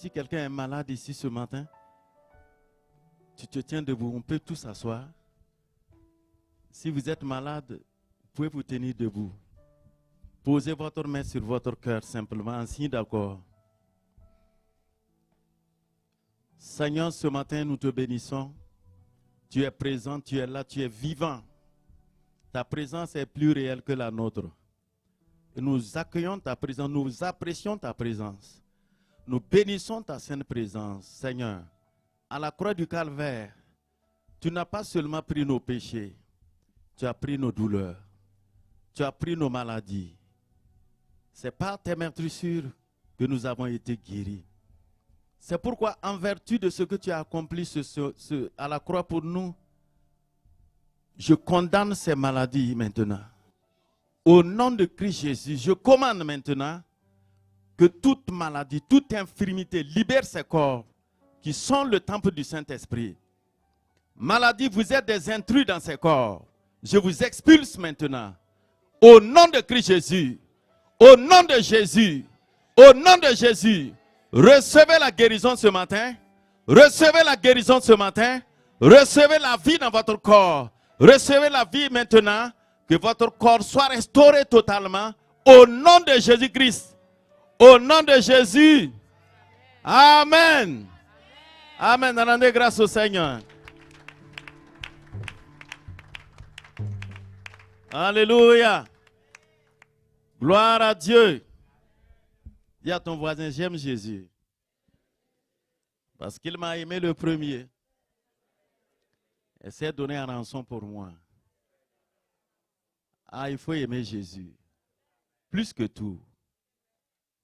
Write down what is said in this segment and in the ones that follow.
Si quelqu'un est malade ici ce matin, tu te tiens debout, on peut tous s'asseoir. Si vous êtes malade, vous pouvez vous tenir debout. Posez votre main sur votre cœur simplement, en signe d'accord. Seigneur, ce matin, nous te bénissons. Tu es présent, tu es là, tu es vivant. Ta présence est plus réelle que la nôtre. Et nous accueillons ta présence, nous apprécions ta présence. Nous bénissons ta sainte présence, Seigneur. À la croix du calvaire, tu n'as pas seulement pris nos péchés, tu as pris nos douleurs, tu as pris nos maladies. C'est par tes meurtrissures que nous avons été guéris. C'est pourquoi, en vertu de ce que tu as accompli à la croix pour nous, je condamne ces maladies maintenant. Au nom de Christ Jésus, je commande maintenant que toute maladie, toute infirmité libère ces corps qui sont le temple du Saint-Esprit. Maladie, vous êtes des intrus dans ces corps. Je vous expulse maintenant. Au nom de Christ Jésus, au nom de Jésus, au nom de Jésus, recevez la guérison ce matin. Recevez la guérison ce matin. Recevez la vie dans votre corps. Recevez la vie maintenant. Que votre corps soit restauré totalement. Au nom de Jésus-Christ. Au nom de Jésus. Amen. Amen. Rendez grâce au Seigneur. Alléluia. Gloire à Dieu. Dis à ton voisin, j'aime Jésus. Parce qu'il m'a aimé le premier. Et s'est donné en rançon pour moi. Ah, il faut aimer Jésus. Plus que tout.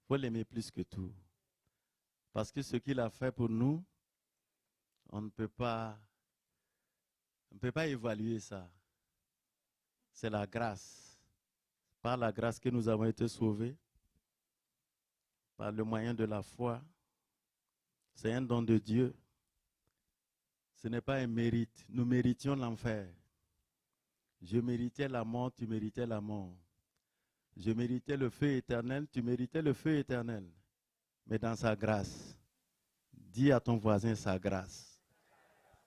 Il faut l'aimer plus que tout. Parce que ce qu'il a fait pour nous, on ne peut pas évaluer ça. C'est la grâce. Par la grâce que nous avons été sauvés. Par le moyen de la foi. C'est un don de Dieu. Ce n'est pas un mérite. Nous méritions l'enfer. Je méritais la mort, tu méritais la mort. Je méritais le feu éternel, tu méritais le feu éternel. Mais dans sa grâce, dis à ton voisin sa grâce.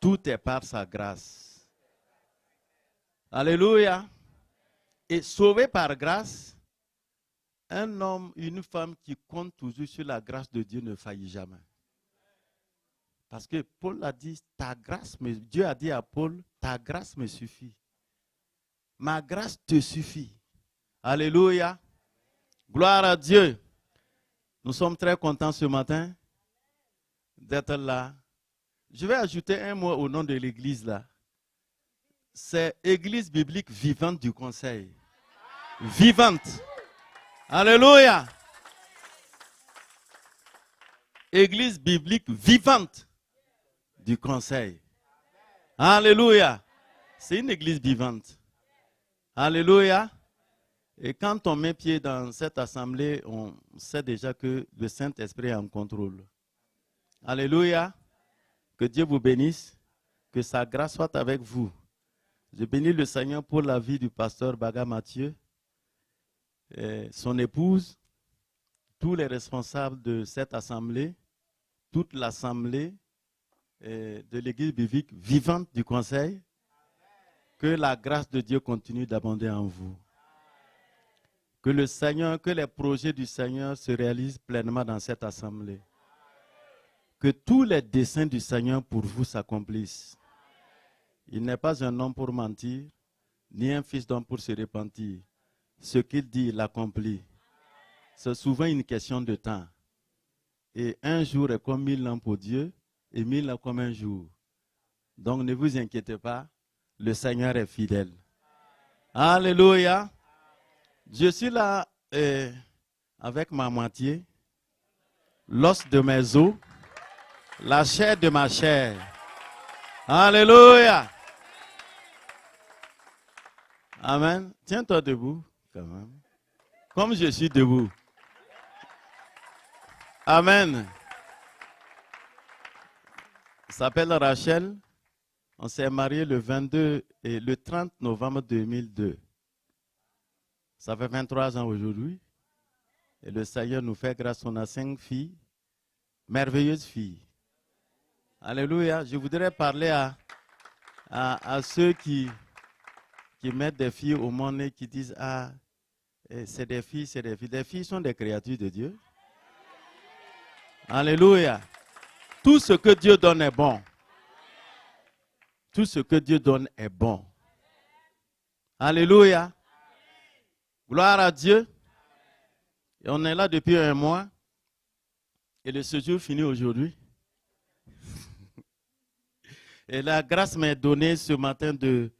Tout est par sa grâce. Alléluia. Et sauvé par grâce, un homme, une femme qui compte toujours sur la grâce de Dieu ne faillit jamais. Parce que Paul a dit, Dieu a dit à Paul, ta grâce me suffit. Ma grâce te suffit. Alléluia. Gloire à Dieu. Nous sommes très contents ce matin d'être là. Je vais ajouter un mot au nom de l'église là. C'est Église biblique vivante du conseil. Vivante. Alléluia. Église biblique vivante du conseil. Alléluia. C'est une église vivante. Alléluia. Et quand on met pied dans cette assemblée, on sait déjà que le Saint-Esprit est en contrôle. Alléluia. Que Dieu vous bénisse. Que sa grâce soit avec vous. Je bénis le Seigneur pour la vie du pasteur Baga Mathieu, son épouse, tous les responsables de cette assemblée, toute l'assemblée de l'église biblique vivante du conseil. Que la grâce de Dieu continue d'abonder en vous. Que le Seigneur, que les projets du Seigneur se réalisent pleinement dans cette assemblée. Que tous les desseins du Seigneur pour vous s'accomplissent. Il n'est pas un homme pour mentir, ni un fils d'homme pour se repentir. Ce qu'il dit, il l'accomplit. C'est souvent une question de temps. Et un jour est comme 1000 ans pour Dieu, et 1000 ans comme un jour. Donc ne vous inquiétez pas, le Seigneur est fidèle. Alléluia. Je suis là avec ma moitié, l'os de mes os, la chair de ma chair. Alléluia. Amen. Tiens-toi debout, quand même. Comme je suis debout. Amen. Elle s'appelle Rachel. On s'est mariés le 22 et le 30 novembre 2002. Ça fait 23 ans aujourd'hui. Et le Seigneur nous fait grâce. On a 5 filles. Merveilleuse fille. Alléluia. Je voudrais parler à ceux qui mettent des filles au monde et qui disent, ah, c'est des filles, c'est des filles. Les filles sont des créatures de Dieu. Alléluia. Tout ce que Dieu donne est bon. Tout ce que Dieu donne est bon. Alléluia. Gloire à Dieu. Et on est là depuis un mois. Et le séjour finit aujourd'hui. Et la grâce m'est donnée ce matin de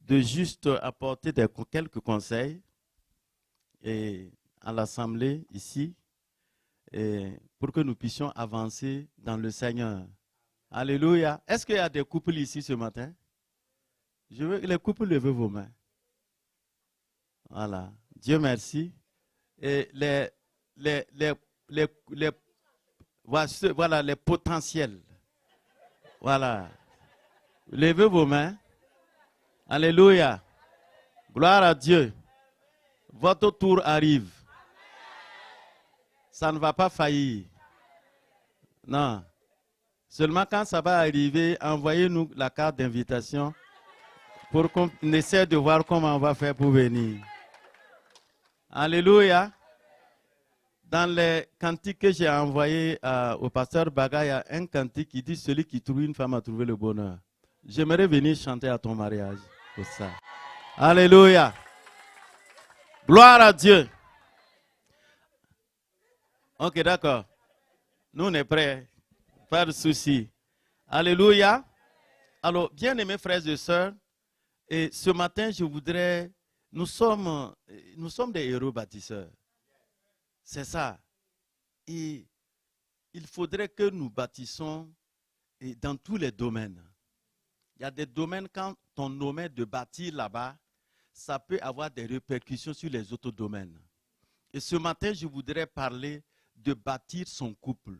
juste apporter quelques conseils à l'Assemblée ici. Et pour que nous puissions avancer dans le Seigneur. Alléluia. Est-ce qu'il y a des couples ici ce matin? Je veux les couples levez vos mains. Voilà. Dieu merci. Et voilà les potentiels. Voilà. Levez vos mains. Alléluia. Gloire à Dieu. Votre tour arrive. Ça ne va pas faillir. Non. Seulement quand ça va arriver, envoyez-nous la carte d'invitation pour qu'on essaie de voir comment on va faire pour venir. Alléluia. Dans les cantiques que j'ai envoyés au pasteur Baga, il y a un cantique qui dit « Celui qui trouve une femme a trouvé le bonheur ». J'aimerais venir chanter à ton mariage pour ça. Alléluia. Gloire à Dieu. Ok, d'accord. Nous, on est prêts. Pas de souci. Alléluia. Alors, bien-aimés frères et sœurs, et ce matin, je voudrais... Nous sommes des héros bâtisseurs. C'est ça. Et il faudrait que nous bâtissons dans tous les domaines. Il y a des domaines, quand on nommait de bâtir là-bas, ça peut avoir des répercussions sur les autres domaines. Et ce matin, je voudrais parler de bâtir son couple,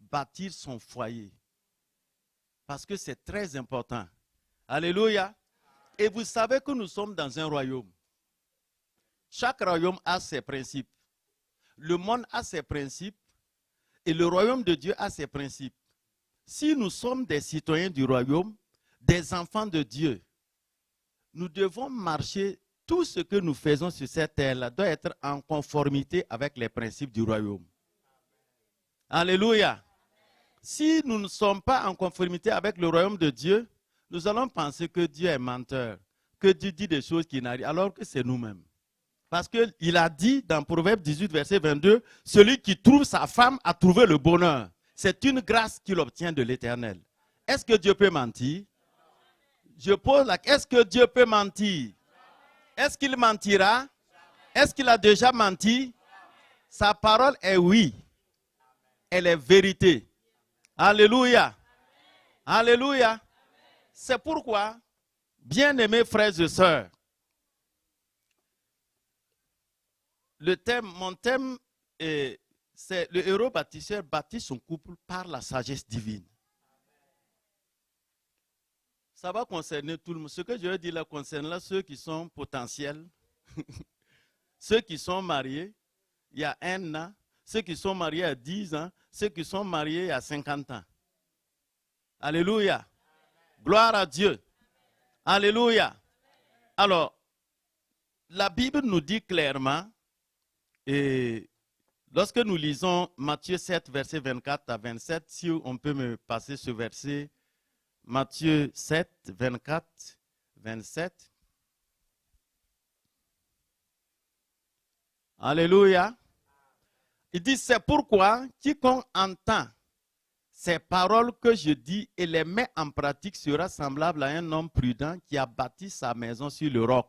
bâtir son foyer. Parce que c'est très important. Alléluia. Et vous savez que nous sommes dans un royaume. Chaque royaume a ses principes. Le monde a ses principes et le royaume de Dieu a ses principes. Si nous sommes des citoyens du royaume, des enfants de Dieu, nous devons marcher, tout ce que nous faisons sur cette terre-là doit être en conformité avec les principes du royaume. Alléluia. Si nous ne sommes pas en conformité avec le royaume de Dieu, nous allons penser que Dieu est menteur, que Dieu dit des choses qui n'arrivent, alors que c'est nous-mêmes. Parce qu'il a dit dans Proverbe 18, verset 22, « Celui qui trouve sa femme a trouvé le bonheur. C'est une grâce qu'il obtient de l'Éternel. » Est-ce que Dieu peut mentir? Je pose la question, est-ce que Dieu peut mentir? Est-ce qu'il mentira? Est-ce qu'il a déjà menti? Sa parole est oui. Elle est vérité. Alléluia. Alléluia. C'est pourquoi, bien-aimés frères et sœurs, mon thème, c'est le héros bâtisseur bâtit son couple par la sagesse divine. Ça va concerner tout le monde. Ce que je veux dire là concerne là ceux qui sont potentiels, ceux qui sont mariés il y a 1 an, ceux qui sont mariés à 10 ans, ceux qui sont mariés à 50 ans. Alléluia. Gloire à Dieu. Alléluia. Alors, la Bible nous dit clairement, et lorsque nous lisons Matthieu 7, verset 24 à 27, si on peut me passer ce verset, Matthieu 7, 24, 27. Alléluia. Il dit, c'est pourquoi quiconque entend ces paroles que je dis et les met en pratique sera semblable à un homme prudent qui a bâti sa maison sur le roc.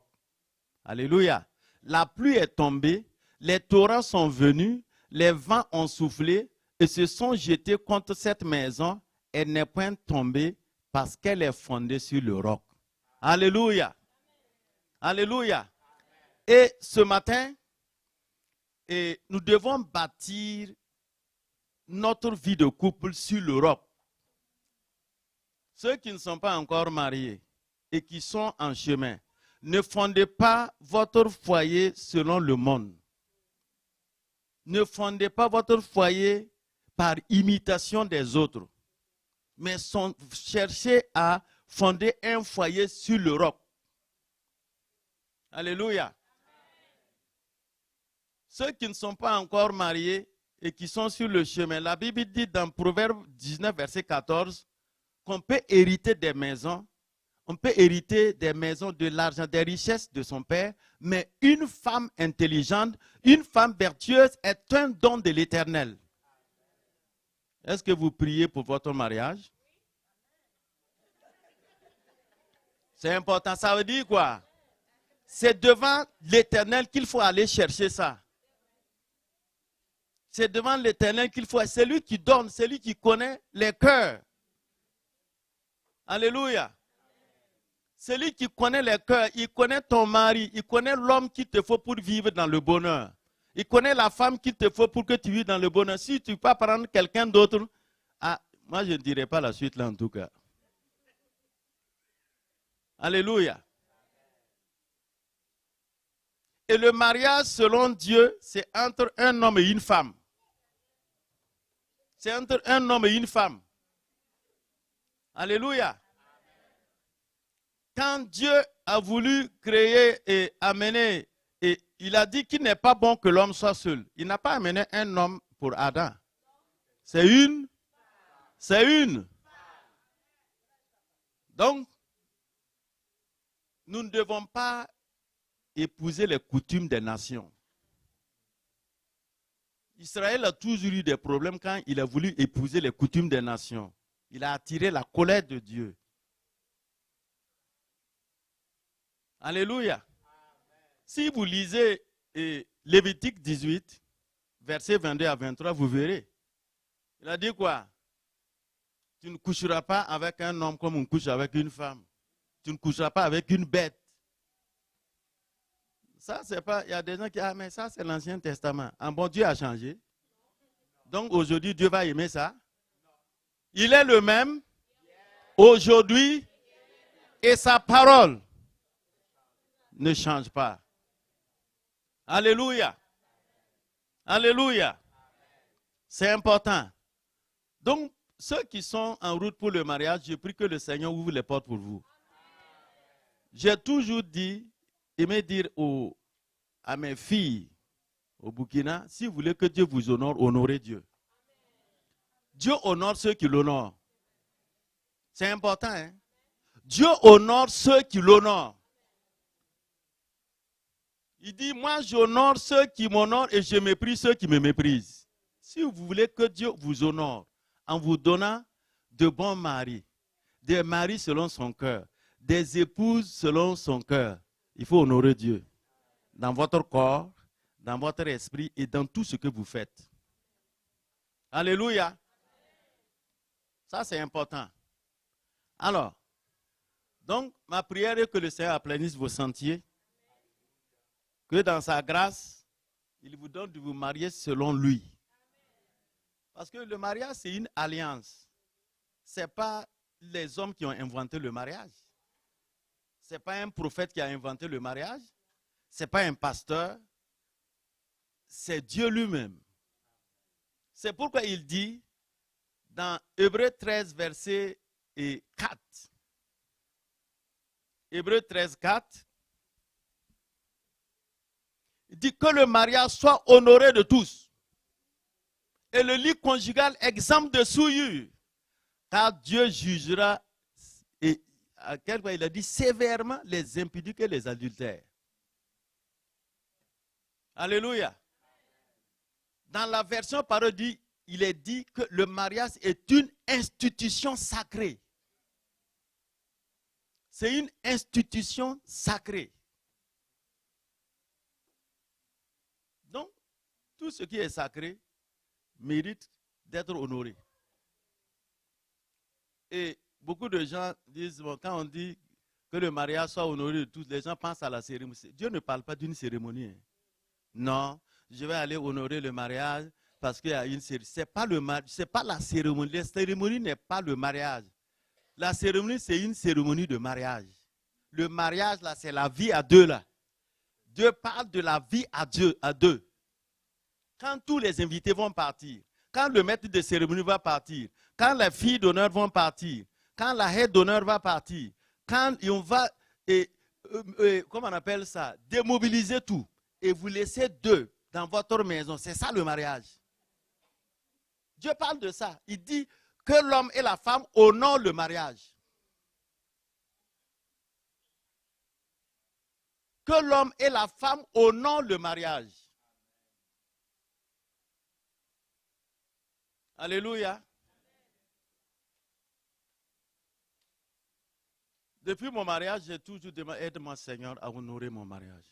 Alléluia. La pluie est tombée, les torrents sont venus, les vents ont soufflé et se sont jetés contre cette maison. Elle n'est point tombée parce qu'elle est fondée sur le roc. Alléluia. Alléluia. Et ce matin, nous devons bâtir notre vie de couple sur le roc. Ceux qui ne sont pas encore mariés et qui sont en chemin, ne fondez pas votre foyer selon le monde. Ne fondez pas votre foyer par imitation des autres, mais chercher à fonder un foyer sur le roc. Alléluia. Ceux qui ne sont pas encore mariés et qui sont sur le chemin, la Bible dit dans Proverbe 19, verset 14, qu'on peut hériter des maisons, on peut hériter des maisons, de l'argent, des richesses de son père, mais une femme intelligente, une femme vertueuse est un don de l'Éternel. Est-ce que vous priez pour votre mariage? C'est important. Ça veut dire quoi? C'est devant l'Éternel qu'il faut aller chercher ça. C'est devant l'Éternel qu'il faut. C'est lui qui donne, c'est lui qui connaît les cœurs. Alléluia. C'est lui qui connaît les cœurs. Il connaît ton mari. Il connaît l'homme qu'il te faut pour vivre dans le bonheur. Il connaît la femme qu'il te faut pour que tu vives dans le bonheur. Si tu peux prendre quelqu'un d'autre, moi je ne dirai pas la suite là en tout cas. Alléluia. Et le mariage selon Dieu, c'est entre un homme et une femme. C'est entre un homme et une femme. Alléluia. Quand Dieu a voulu créer et amener, et il a dit qu'il n'est pas bon que l'homme soit seul. Il n'a pas amené un homme pour Adam. C'est une. Donc, nous ne devons pas épouser les coutumes des nations. Israël a toujours eu des problèmes quand il a voulu épouser les coutumes des nations. Il a attiré la colère de Dieu. Alléluia. Si vous lisez Lévitique 18, versets 22 à 23, vous verrez. Il a dit quoi? Tu ne coucheras pas avec un homme comme on couche avec une femme. Tu ne coucheras pas avec une bête. Ça, c'est pas. Il y a des gens qui disent, mais ça, c'est l'Ancien Testament. Ah bon, Dieu a changé. Donc aujourd'hui, Dieu va aimer ça. Il est le même aujourd'hui et sa parole ne change pas. Alléluia. Alléluia. C'est important. Donc, ceux qui sont en route pour le mariage, je prie que le Seigneur ouvre les portes pour vous. J'ai toujours dit, aimé dire à mes filles au Burkina, si vous voulez que Dieu vous honore, honorez Dieu. Dieu honore ceux qui l'honorent. C'est important, hein? Dieu honore ceux qui l'honorent. Il dit, moi j'honore ceux qui m'honorent et je méprise ceux qui me méprisent. Si vous voulez que Dieu vous honore en vous donnant de bons maris, des maris selon son cœur, des épouses selon son cœur, il faut honorer Dieu dans votre corps, dans votre esprit et dans tout ce que vous faites. Alléluia. Ça c'est important. Alors, donc ma prière est que le Seigneur aplanisse vos sentiers, que dans sa grâce, il vous donne de vous marier selon lui. Parce que le mariage, c'est une alliance. Ce n'est pas les hommes qui ont inventé le mariage. Ce n'est pas un prophète qui a inventé le mariage. Ce n'est pas un pasteur. C'est Dieu lui-même. C'est pourquoi il dit dans Hébreux 13, verset 4. Hébreux 13, 4. Il dit que le mariage soit honoré de tous. Et le lit conjugal exempt de souillure. Car Dieu jugera, et à quel point il a dit sévèrement les impudiques et les adultères. Alléluia. Dans la version parodie, il est dit que le mariage est une institution sacrée. C'est une institution sacrée. Donc, tout ce qui est sacré mérite d'être honoré. Et beaucoup de gens disent, bon, quand on dit que le mariage soit honoré de tous, les gens pensent à la cérémonie. Dieu ne parle pas d'une cérémonie. Hein. Non, je vais aller honorer le mariage parce qu'il y a une cérémonie. Ce n'est pas la cérémonie. La cérémonie n'est pas le mariage. La cérémonie, c'est une cérémonie de mariage. Le mariage, là, c'est la vie à deux, là. Dieu parle de la vie à deux. Quand tous les invités vont partir, quand le maître de cérémonie va partir, quand les filles d'honneur vont partir, quand la aide d'honneur va partir, quand on va, comment on appelle ça, démobiliser tout, et vous laissez deux dans votre maison, c'est ça le mariage. Dieu parle de ça. Il dit que l'homme et la femme honorent le mariage. Que l'homme et la femme honorent le mariage. Alléluia. Depuis mon mariage, j'ai toujours demandé, aide-moi Seigneur à honorer mon mariage.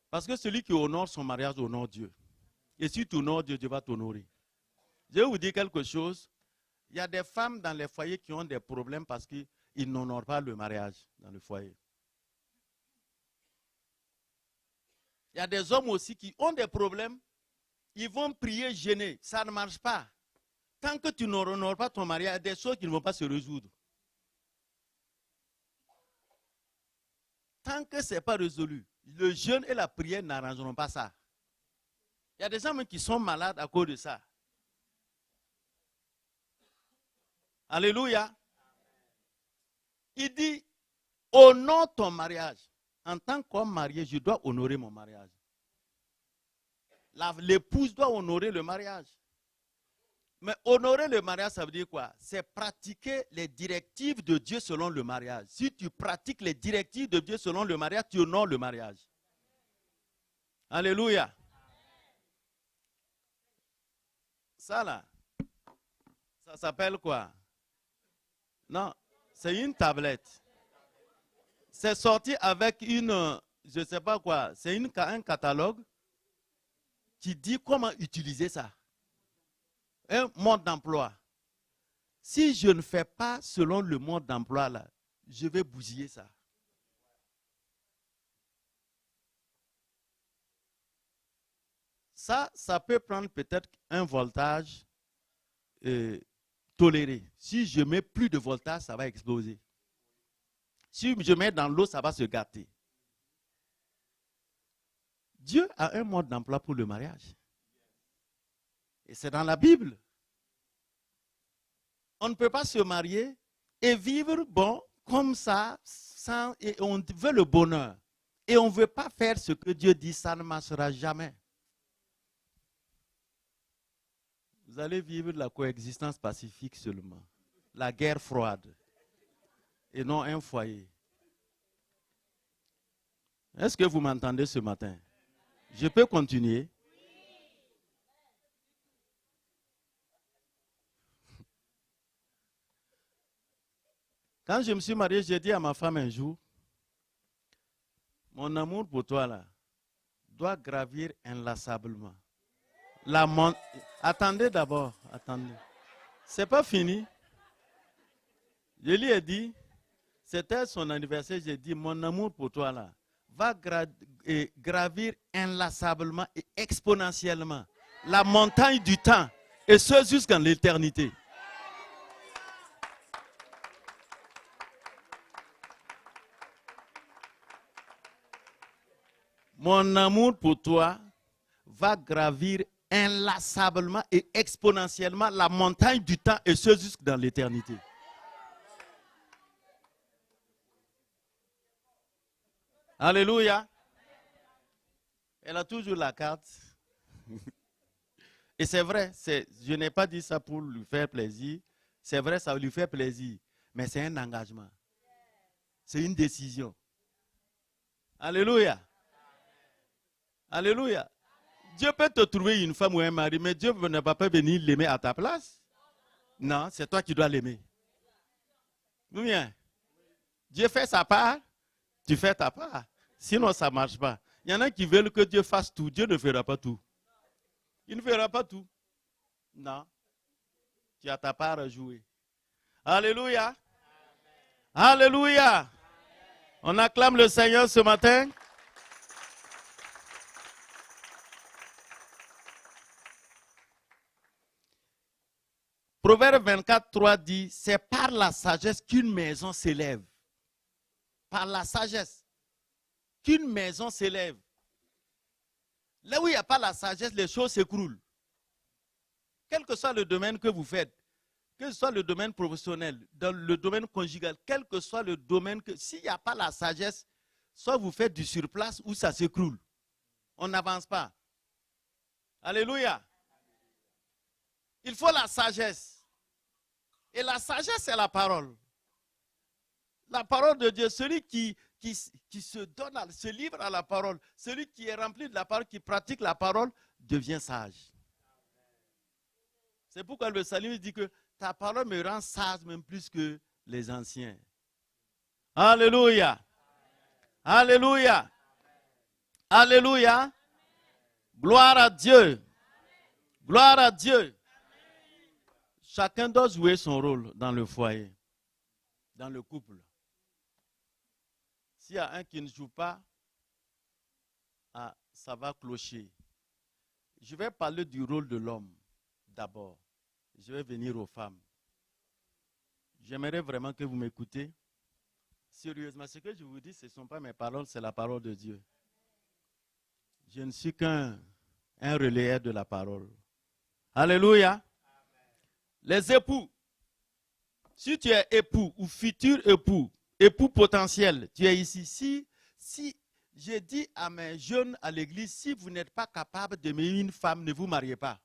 Parce que celui qui honore son mariage honore Dieu. Et si tu honores Dieu, Dieu va t'honorer. Je vais vous dire quelque chose. Il y a des femmes dans les foyers qui ont des problèmes parce qu'ils n'honorent pas le mariage dans le foyer. Il y a des hommes aussi qui ont des problèmes. Ils vont prier gênés. Ça ne marche pas. Tant que tu n'honores pas ton mariage, il y a des choses qui ne vont pas se résoudre. Tant que ce n'est pas résolu, le jeûne et la prière n'arrangeront pas ça. Il y a des gens qui sont malades à cause de ça. Alléluia. Il dit, honore ton mariage. En tant qu'homme marié, je dois honorer mon mariage. L'épouse doit honorer le mariage. Mais honorer le mariage, ça veut dire quoi? C'est pratiquer les directives de Dieu selon le mariage. Si tu pratiques les directives de Dieu selon le mariage, tu honores le mariage. Alléluia. Ça là, ça s'appelle quoi? Non, c'est une tablette. C'est sorti avec une, je ne sais pas quoi, c'est un catalogue qui dit comment utiliser ça. Un mode d'emploi. Si je ne fais pas selon le mode d'emploi là, je vais bousiller ça. Ça peut prendre peut-être un voltage toléré. Si je mets plus de voltage, ça va exploser. Si je mets dans l'eau, ça va se gâter. Dieu a un mode d'emploi pour le mariage. Et c'est dans la Bible. On ne peut pas se marier et vivre bon comme ça, et on veut le bonheur. Et on ne veut pas faire ce que Dieu dit, ça ne marchera jamais. Vous allez vivre la coexistence pacifique seulement. La guerre froide. Et non un foyer. Est-ce que vous m'entendez ce matin? Je peux continuer? Quand je me suis marié, j'ai dit à ma femme un jour, mon amour pour toi là, doit gravir inlassablement. Attendez d'abord, attendez. C'est pas fini. Je lui ai dit, c'était son anniversaire, j'ai dit, mon amour pour toi là, va gravir inlassablement et exponentiellement la montagne du temps, et ce jusqu'en l'éternité. Mon amour pour toi va gravir inlassablement et exponentiellement la montagne du temps, et ce jusque dans l'éternité. Alléluia. Elle a toujours la carte. Et c'est vrai, je n'ai pas dit ça pour lui faire plaisir. C'est vrai, ça lui fait plaisir. Mais c'est un engagement. C'est une décision. Alléluia. Alléluia. Dieu peut te trouver une femme ou un mari, mais Dieu ne va pas venir l'aimer à ta place. Non, c'est toi qui dois l'aimer. Ou bien, Dieu fait sa part, tu fais ta part. Sinon, ça ne marche pas. Il y en a qui veulent que Dieu fasse tout. Dieu ne fera pas tout. Il ne fera pas tout. Non. Tu as ta part à jouer. Alléluia. Alléluia. On acclame le Seigneur ce matin. Proverbe 24, 3 dit, c'est par la sagesse qu'une maison s'élève. Par la sagesse qu'une maison s'élève. Là où il n'y a pas la sagesse, les choses s'écroulent. quel que soit le domaine que vous faites, que ce soit le domaine professionnel, dans le domaine conjugal, quel que soit le domaine, s'il n'y a pas la sagesse, soit vous faites du surplace ou ça s'écroule. On n'avance pas. Alléluia. Il faut la sagesse. Et la sagesse, c'est la parole. La parole de Dieu, celui qui se donne, se livre à la parole, celui qui est rempli de la parole, qui pratique la parole, devient sage. C'est pourquoi le psalmiste dit que ta parole me rend sage même plus que les anciens. Alléluia. Alléluia. Alléluia. Gloire à Dieu. Gloire à Dieu. Chacun doit jouer son rôle dans le foyer, dans le couple. S'il y a un qui ne joue pas, ça va clocher. Je vais parler du rôle de l'homme d'abord. Je vais venir aux femmes. J'aimerais vraiment que vous m'écoutez. Sérieusement, ce que je vous dis, ce ne sont pas mes paroles, c'est la parole de Dieu. Je ne suis qu'un relayeur de la parole. Alléluia. Les époux. Si tu es époux ou futur époux, époux potentiel, tu es ici. Si je dis à mes jeunes à l'église, si vous n'êtes pas capable d'aimer une femme, ne vous mariez pas.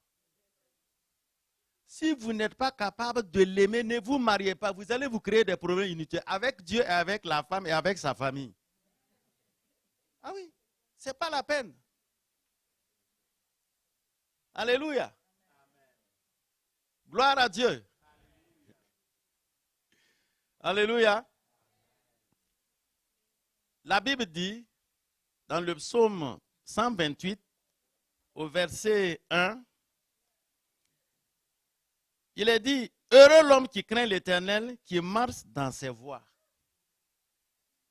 Si vous n'êtes pas capable de l'aimer, ne vous mariez pas. Vous allez vous créer des problèmes inutiles avec Dieu et avec la femme et avec sa famille. Ah oui, ce n'est pas la peine. Alléluia. Gloire à Dieu. Alléluia. La Bible dit, dans le psaume 128, au verset 1, il est dit, heureux l'homme qui craint l'Éternel, qui marche dans ses voies.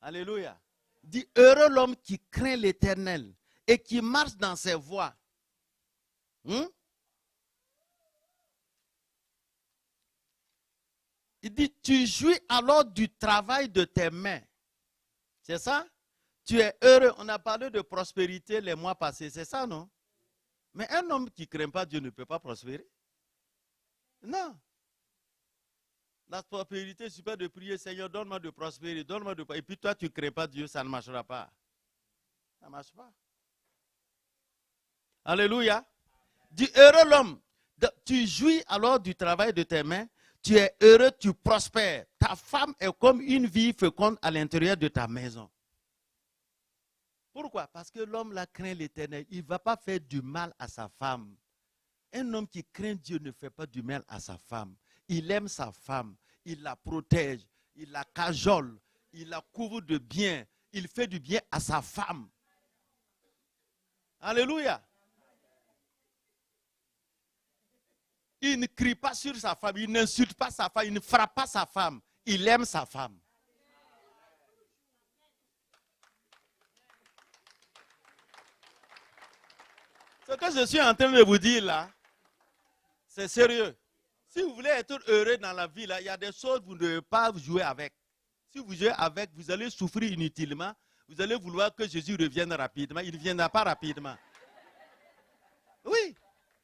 Alléluia. Il dit, heureux l'homme qui craint l'Éternel et qui marche dans ses voies. Il dit, tu jouis alors du travail de tes mains. C'est ça? Tu es heureux. On a parlé de prospérité les mois passés. C'est ça, non? Mais un homme qui ne craint pas Dieu ne peut pas prospérer. Non. La prospérité, c'est pas de prier, Seigneur, donne-moi de prospérer, donne-moi de... Et puis toi, tu ne crains pas Dieu, ça ne marchera pas. Ça ne marche pas. Alléluia. Dis, heureux l'homme. Tu jouis alors du travail de tes mains. Tu es heureux, tu prospères. Ta femme est comme une vie féconde à l'intérieur de ta maison. Pourquoi? Parce que l'homme la craint l'Éternel. Il ne va pas faire du mal à sa femme. Un homme qui craint Dieu ne fait pas du mal à sa femme. Il aime sa femme. Il la protège. Il la cajole. Il la couvre de bien. Il fait du bien à sa femme. Alléluia. Il ne crie pas sur sa femme. Il n'insulte pas sa femme. Il ne frappe pas sa femme. Il aime sa femme. Ce que je suis en train de vous dire là, c'est sérieux. Si vous voulez être heureux dans la vie, là, il y a des choses que vous ne devez pas jouer avec. Si vous jouez avec, vous allez souffrir inutilement. Vous allez vouloir que Jésus revienne rapidement. Il ne viendra pas rapidement. Oui.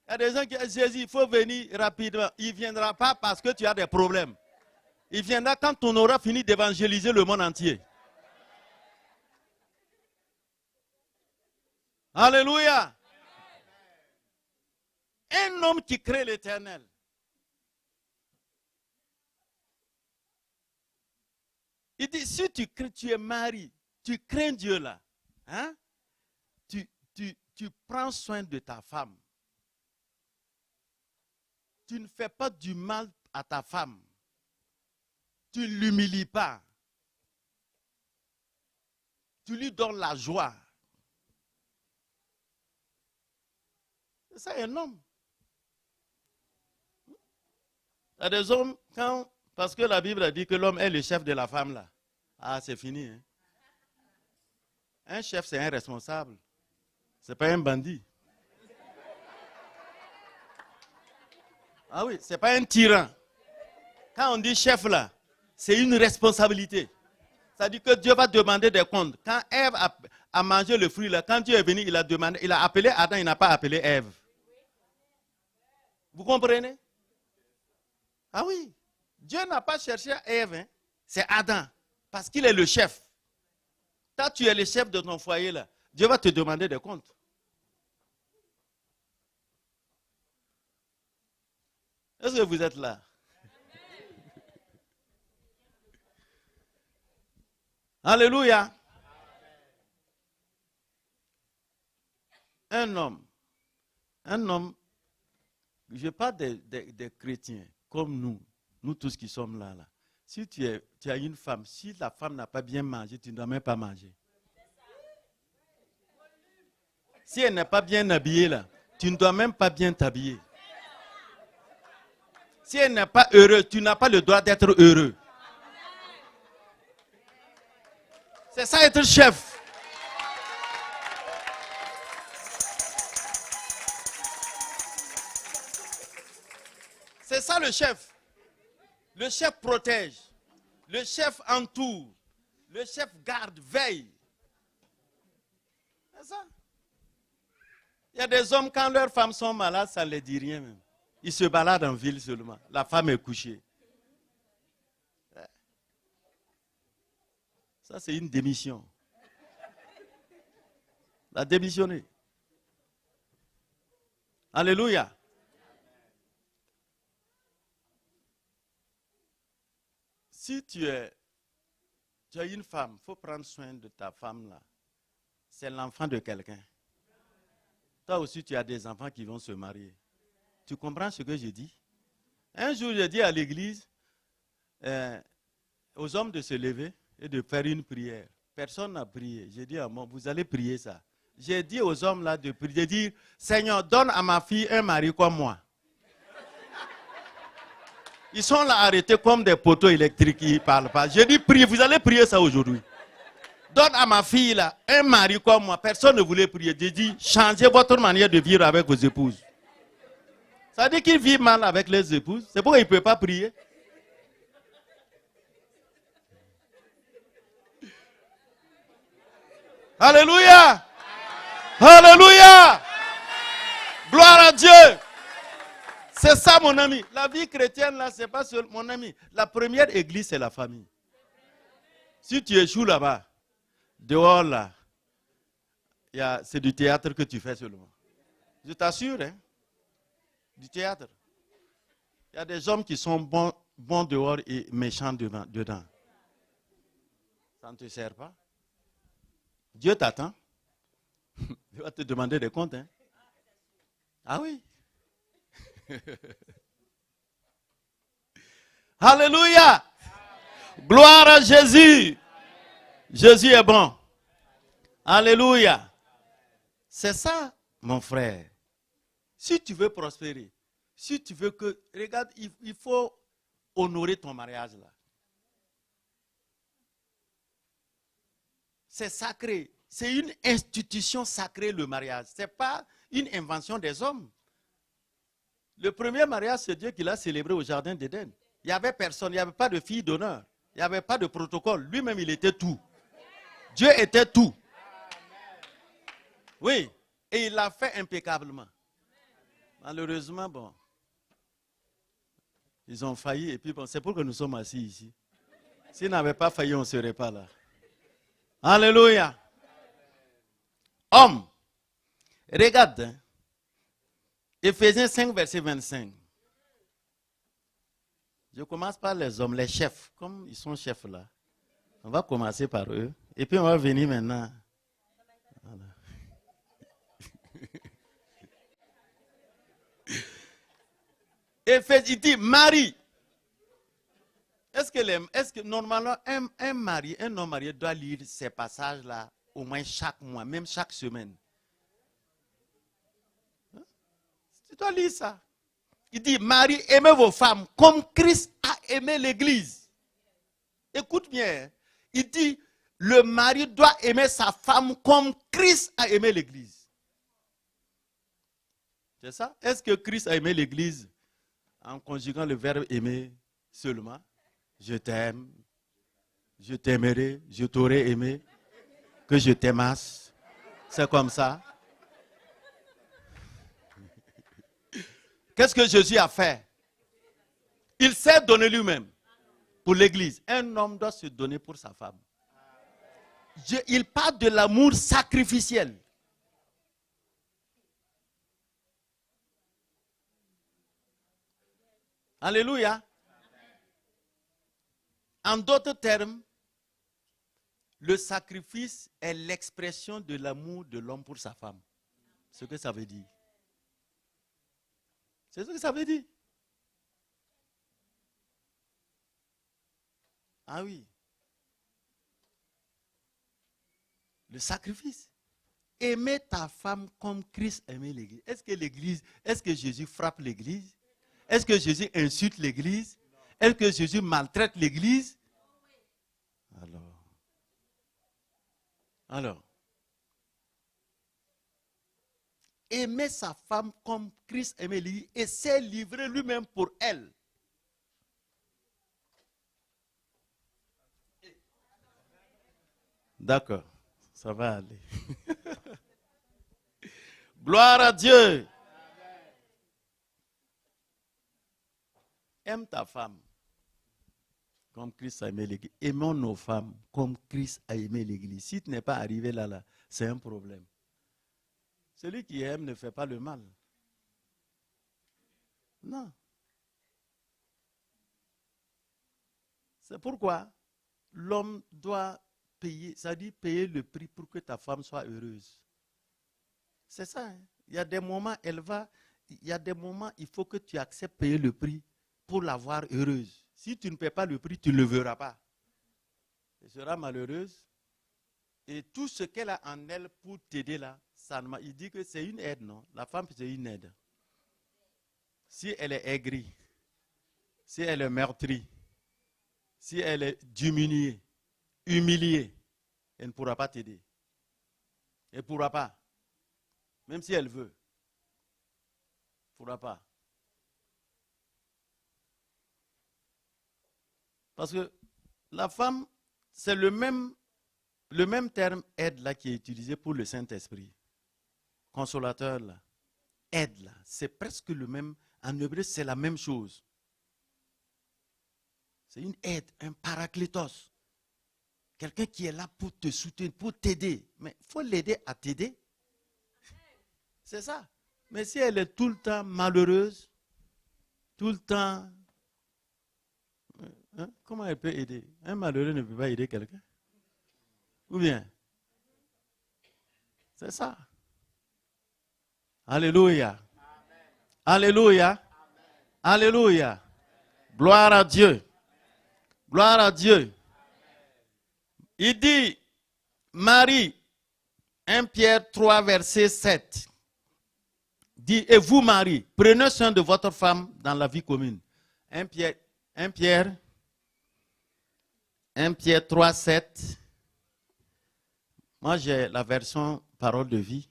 Il y a des gens qui disent, Jésus, il faut venir rapidement. Il ne viendra pas parce que tu as des problèmes. Il viendra quand on aura fini d'évangéliser le monde entier. Alléluia. Un homme qui craint l'Éternel. Il dit, si tu es marié, tu crains Dieu là, hein? Tu prends soin de ta femme. Tu ne fais pas du mal à ta femme. Tu ne l'humilies pas. Tu lui donnes la joie. C'est ça un homme. Il y a des hommes, parce que la Bible a dit que l'homme est le chef de la femme là. Ah, c'est fini. Hein? Un chef, c'est un responsable. Ce n'est pas un bandit. Ah oui, ce n'est pas un tyran. Quand on dit chef là, c'est une responsabilité. Ça dit que Dieu va demander des comptes. Quand Ève a mangé le fruit là, quand Dieu est venu, il a appelé Adam, il n'a pas appelé Ève. Vous comprenez? Ah oui. Dieu n'a pas cherché Ève, hein. C'est Adam. Parce qu'il est le chef. Toi, tu es le chef de ton foyer là. Dieu va te demander des comptes. Est-ce que vous êtes là? Alléluia. Un homme, je parle des chrétiens comme nous tous qui sommes là. Si tu as une femme, si la femme n'a pas bien mangé, tu ne dois même pas manger. Si elle n'est pas bien habillée là, tu ne dois même pas bien t'habiller. Si elle n'est pas heureuse, tu n'as pas le droit d'être heureux. C'est ça être chef. C'est ça le chef. Le chef protège. Le chef entoure. Le chef garde, veille. C'est ça. Il y a des hommes, quand leurs femmes sont malades, ça ne les dit rien même. Ils se baladent en ville seulement. La femme est couchée. Ça, c'est une démission. La démissionner. Alléluia. Si tu as une femme, il faut prendre soin de ta femme là. C'est l'enfant de quelqu'un. Toi aussi, tu as des enfants qui vont se marier. Tu comprends ce que je dis? Un jour, j'ai dit à l'église, aux hommes de se lever et de faire une prière. Personne n'a prié. J'ai dit à moi, vous allez prier ça. J'ai dit aux hommes là de prier, de dire, Seigneur, donne à ma fille un mari comme moi. Ils sont là arrêtés comme des poteaux électriques, ils ne parlent pas. J'ai dit, priez, vous allez prier ça aujourd'hui. Donne à ma fille là un mari comme moi. Personne ne voulait prier. J'ai dit, changez votre manière de vivre avec vos épouses. Ça dit qu'ils vivent mal avec les épouses. C'est pourquoi ils ne peuvent pas prier. Alléluia! Alléluia! Gloire à Dieu! C'est ça, mon ami. La vie chrétienne, là, c'est pas seulement, mon ami. La première église, c'est la famille. Si tu échoues là-bas, dehors, là, c'est du théâtre que tu fais seulement. Je t'assure, hein. Du théâtre. Il y a des hommes qui sont bons dehors et méchants dedans. Ça ne te sert pas. Dieu t'attend. Il va te demander des comptes. Hein. Ah oui. Alléluia. Gloire à Jésus. Jésus est bon. Alléluia. C'est ça, mon frère. Si tu veux prospérer, si tu veux que... Regarde, il faut honorer ton mariage là. C'est sacré. C'est une institution sacrée, le mariage. Ce n'est pas une invention des hommes. Le premier mariage, c'est Dieu qui l'a célébré au jardin d'Éden. Il n'y avait personne, il n'y avait pas de fille d'honneur. Il n'y avait pas de protocole. Lui-même, il était tout. Dieu était tout. Oui, et il l'a fait impeccablement. Malheureusement, bon, ils ont failli et puis bon, c'est pour que nous sommes assis ici. S'ils n'avaient pas failli, on ne serait pas là. Alléluia. Homme, regarde, hein. Éphésiens 5, verset 25. Je commence par les hommes, les chefs. Comme ils sont chefs là, on va commencer par eux. Et puis on va venir maintenant. Voilà. Il dit Marie. Est-ce que normalement un homme marié doit lire ces passages-là au moins chaque mois, même chaque semaine? Hein? Tu dois lire ça. Il dit, Marie, aimez vos femmes comme Christ a aimé l'Église. Écoute bien. Il dit, le mari doit aimer sa femme comme Christ a aimé l'Église. C'est ça? Est-ce que Christ a aimé l'Église en conjuguant le verbe aimer seulement? Je t'aime, je t'aimerai, je t'aurai aimé, que je t'aimasse. C'est comme ça. Qu'est-ce que Jésus a fait? Il s'est donné lui-même pour l'église. Un homme doit se donner pour sa femme. Il parle de l'amour sacrificiel. Alléluia. En d'autres termes, le sacrifice est l'expression de l'amour de l'homme pour sa femme. C'est ce que ça veut dire. C'est ce que ça veut dire. Ah oui. Le sacrifice. Aimer ta femme comme Christ aimait l'église. Est-ce que Jésus frappe l'église? Est-ce que Jésus insulte l'église? Est-ce que Jésus maltraite l'église? Alors, aimer sa femme comme Christ aimait l'église et s'est livré lui-même pour elle. D'accord, ça va aller. Gloire à Dieu. Aime ta femme comme Christ a aimé l'église. Aimons nos femmes comme Christ a aimé l'église. Si tu n'es pas arrivé là, c'est un problème. Celui qui aime ne fait pas le mal. Non. C'est pourquoi l'homme doit payer, ça dit payer le prix pour que ta femme soit heureuse. C'est ça. Hein? Il y a des moments, il faut que tu acceptes payer le prix pour la voir heureuse. Si tu ne paies pas le prix, tu ne le verras pas. Elle sera malheureuse. Et tout ce qu'elle a en elle pour t'aider là, il dit que c'est une aide, non? La femme, c'est une aide. Si elle est aigrie, si elle est meurtrie, si elle est diminuée, humiliée, elle ne pourra pas t'aider. Elle ne pourra pas. Même si elle veut. Elle ne pourra pas. Parce que la femme, c'est le même terme aide là qui est utilisé pour le Saint-Esprit. Consolateur là. Aide là. C'est presque le même. En hébreu, c'est la même chose. C'est une aide, un paraclétos. Quelqu'un qui est là pour te soutenir, pour t'aider. Mais il faut l'aider à t'aider. C'est ça. Mais si elle est tout le temps malheureuse, tout le temps, hein, comment elle peut aider? Un malheureux ne peut pas aider quelqu'un. Ou bien? C'est ça. Alléluia. Alléluia. Alléluia. Gloire à Dieu. Gloire à Dieu. Il dit, Marie, 1 Pierre 3, verset 7, dit, et vous, Marie, prenez soin de votre femme dans la vie commune. 1 Pierre 3, 7. Moi, j'ai la version parole de vie.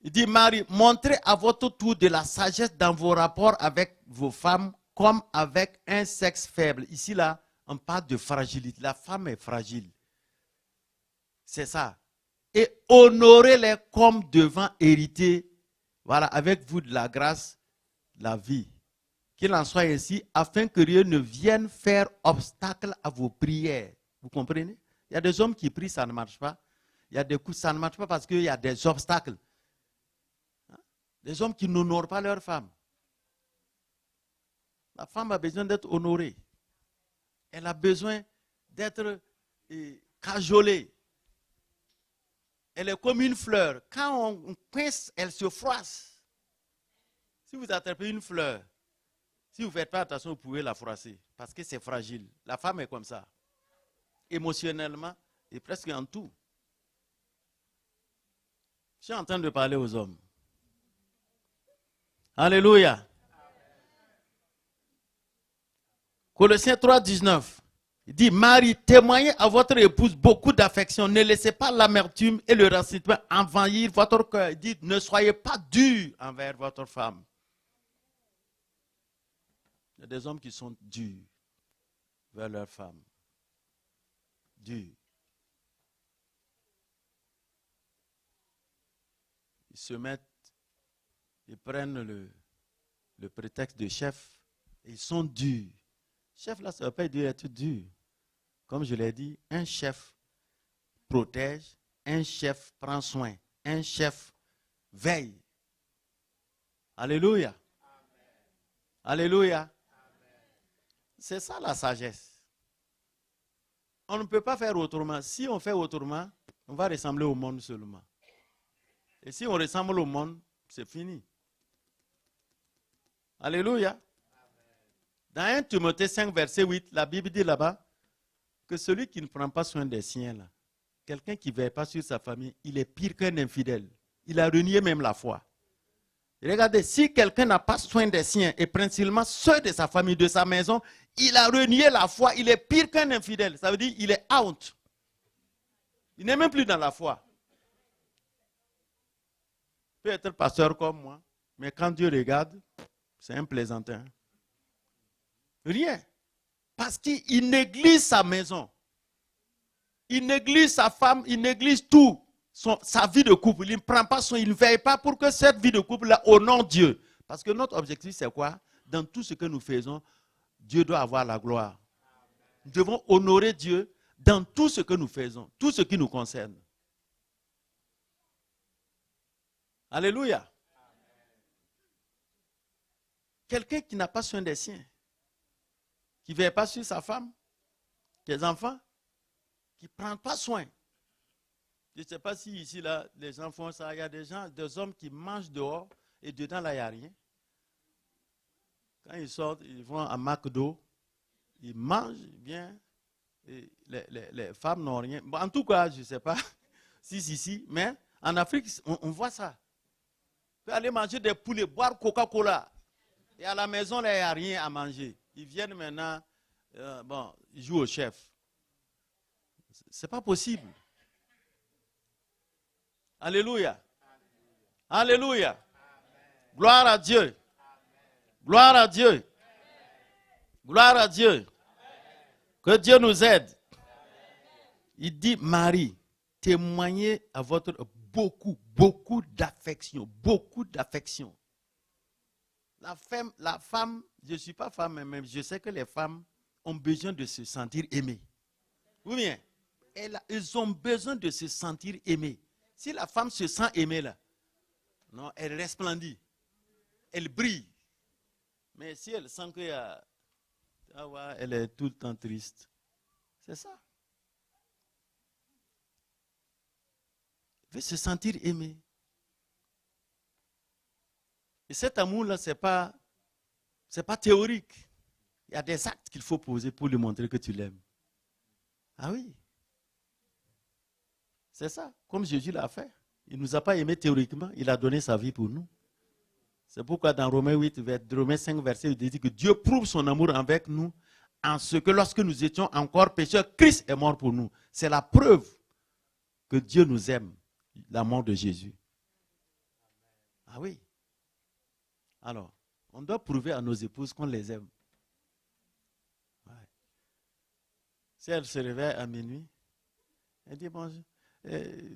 Il dit, Marie, montrez à votre tour de la sagesse dans vos rapports avec vos femmes comme avec un sexe faible. Ici, là, on parle de fragilité. La femme est fragile. C'est ça. Et honorez-les comme devant hériter, voilà, avec vous de la grâce, la vie. Qu'il en soit ainsi, afin que rien ne vienne faire obstacle à vos prières. Vous comprenez? Il y a des hommes qui prient, ça ne marche pas. Il y a des coups, ça ne marche pas parce qu'il y a des obstacles. Des hommes qui n'honorent pas leur femme. La femme a besoin d'être honorée. Elle a besoin d'être cajolée. Elle est comme une fleur. Quand on pince, elle se froisse. Si vous attrapez une fleur, si vous ne faites pas attention, vous pouvez la froisser. Parce que c'est fragile. La femme est comme ça. Émotionnellement et presque en tout. Je suis en train de parler aux hommes. Alléluia. Colossiens 3, 19. Il dit, Marie, témoignez à votre épouse beaucoup d'affection. Ne laissez pas l'amertume et le ressentiment envahir votre cœur. Il dit, ne soyez pas durs envers votre femme. Il y a des hommes qui sont durs vers leur femme. Durs. Ils se mettent, ils prennent le prétexte de chef. Ils sont durs. Chef, là, ça ne veut pas dire être dur. Comme je l'ai dit, un chef protège, un chef prend soin, un chef veille. Alléluia. Alléluia. C'est ça la sagesse. On ne peut pas faire autrement. Si on fait autrement, on va ressembler au monde seulement. Et si on ressemble au monde, c'est fini. Alléluia. Dans 1 Timothée 5, verset 8, la Bible dit là-bas que celui qui ne prend pas soin des siens, là, quelqu'un qui ne veille pas sur sa famille, il est pire qu'un infidèle. Il a renié même la foi. Regardez, si quelqu'un n'a pas soin des siens, et principalement ceux de sa famille, de sa maison, il a renié la foi, il est pire qu'un infidèle. Ça veut dire qu'il est out. Il n'est même plus dans la foi. Il peut être pasteur comme moi, mais quand Dieu regarde, c'est un plaisantin. Rien. Parce qu'il néglige sa maison. Il néglige sa femme, il néglige tout. Sa vie de couple. Il ne prend pas soin, il ne veille pas pour que cette vie de couple-là honore Dieu. Parce que notre objectif, c'est quoi? Dans tout ce que nous faisons, Dieu doit avoir la gloire. Nous devons honorer Dieu dans tout ce que nous faisons, tout ce qui nous concerne. Alléluia. Quelqu'un qui n'a pas soin des siens, qui ne veille pas sur sa femme, des enfants, qui ne prend pas soin. Je ne sais pas si ici, là, les gens font ça. Il y a des hommes qui mangent dehors et dedans, là, il n'y a rien. Quand ils sortent, ils vont à McDo, ils mangent bien. Et les femmes n'ont rien. Bon, en tout cas, je ne sais pas si, mais en Afrique, on voit ça. On peut aller manger des poulets, boire Coca-Cola. Et à la maison, là, il n'y a rien à manger. Ils viennent maintenant, ils jouent au chef. Ce n'est pas possible. Alléluia. Alléluia. Gloire à Dieu. Gloire à Dieu. Gloire à Dieu. Que Dieu nous aide. Il dit, Marie, témoignez à votre beaucoup d'affection. Beaucoup d'affection. La femme, je ne suis pas femme, mais je sais que les femmes ont besoin de se sentir aimées. Oui bien, elles ont besoin de se sentir aimées. Si la femme se sent aimée là, non, elle resplendit. Elle brille. Mais si elle sent qu'elle est tout le temps triste, c'est ça. Elle veut se sentir aimée. Et cet amour-là, ce n'est pas théorique. Il y a des actes qu'il faut poser pour lui montrer que tu l'aimes. Ah oui. C'est ça, comme Jésus l'a fait. Il ne nous a pas aimés théoriquement, il a donné sa vie pour nous. C'est pourquoi dans Romains 5, verset 8, il dit que Dieu prouve son amour avec nous en ce que lorsque nous étions encore pécheurs, Christ est mort pour nous. C'est la preuve que Dieu nous aime, la mort de Jésus. Ah oui. Alors, on doit prouver à nos épouses qu'on les aime. Ouais. Si elle se réveille à minuit, elle dit bonjour.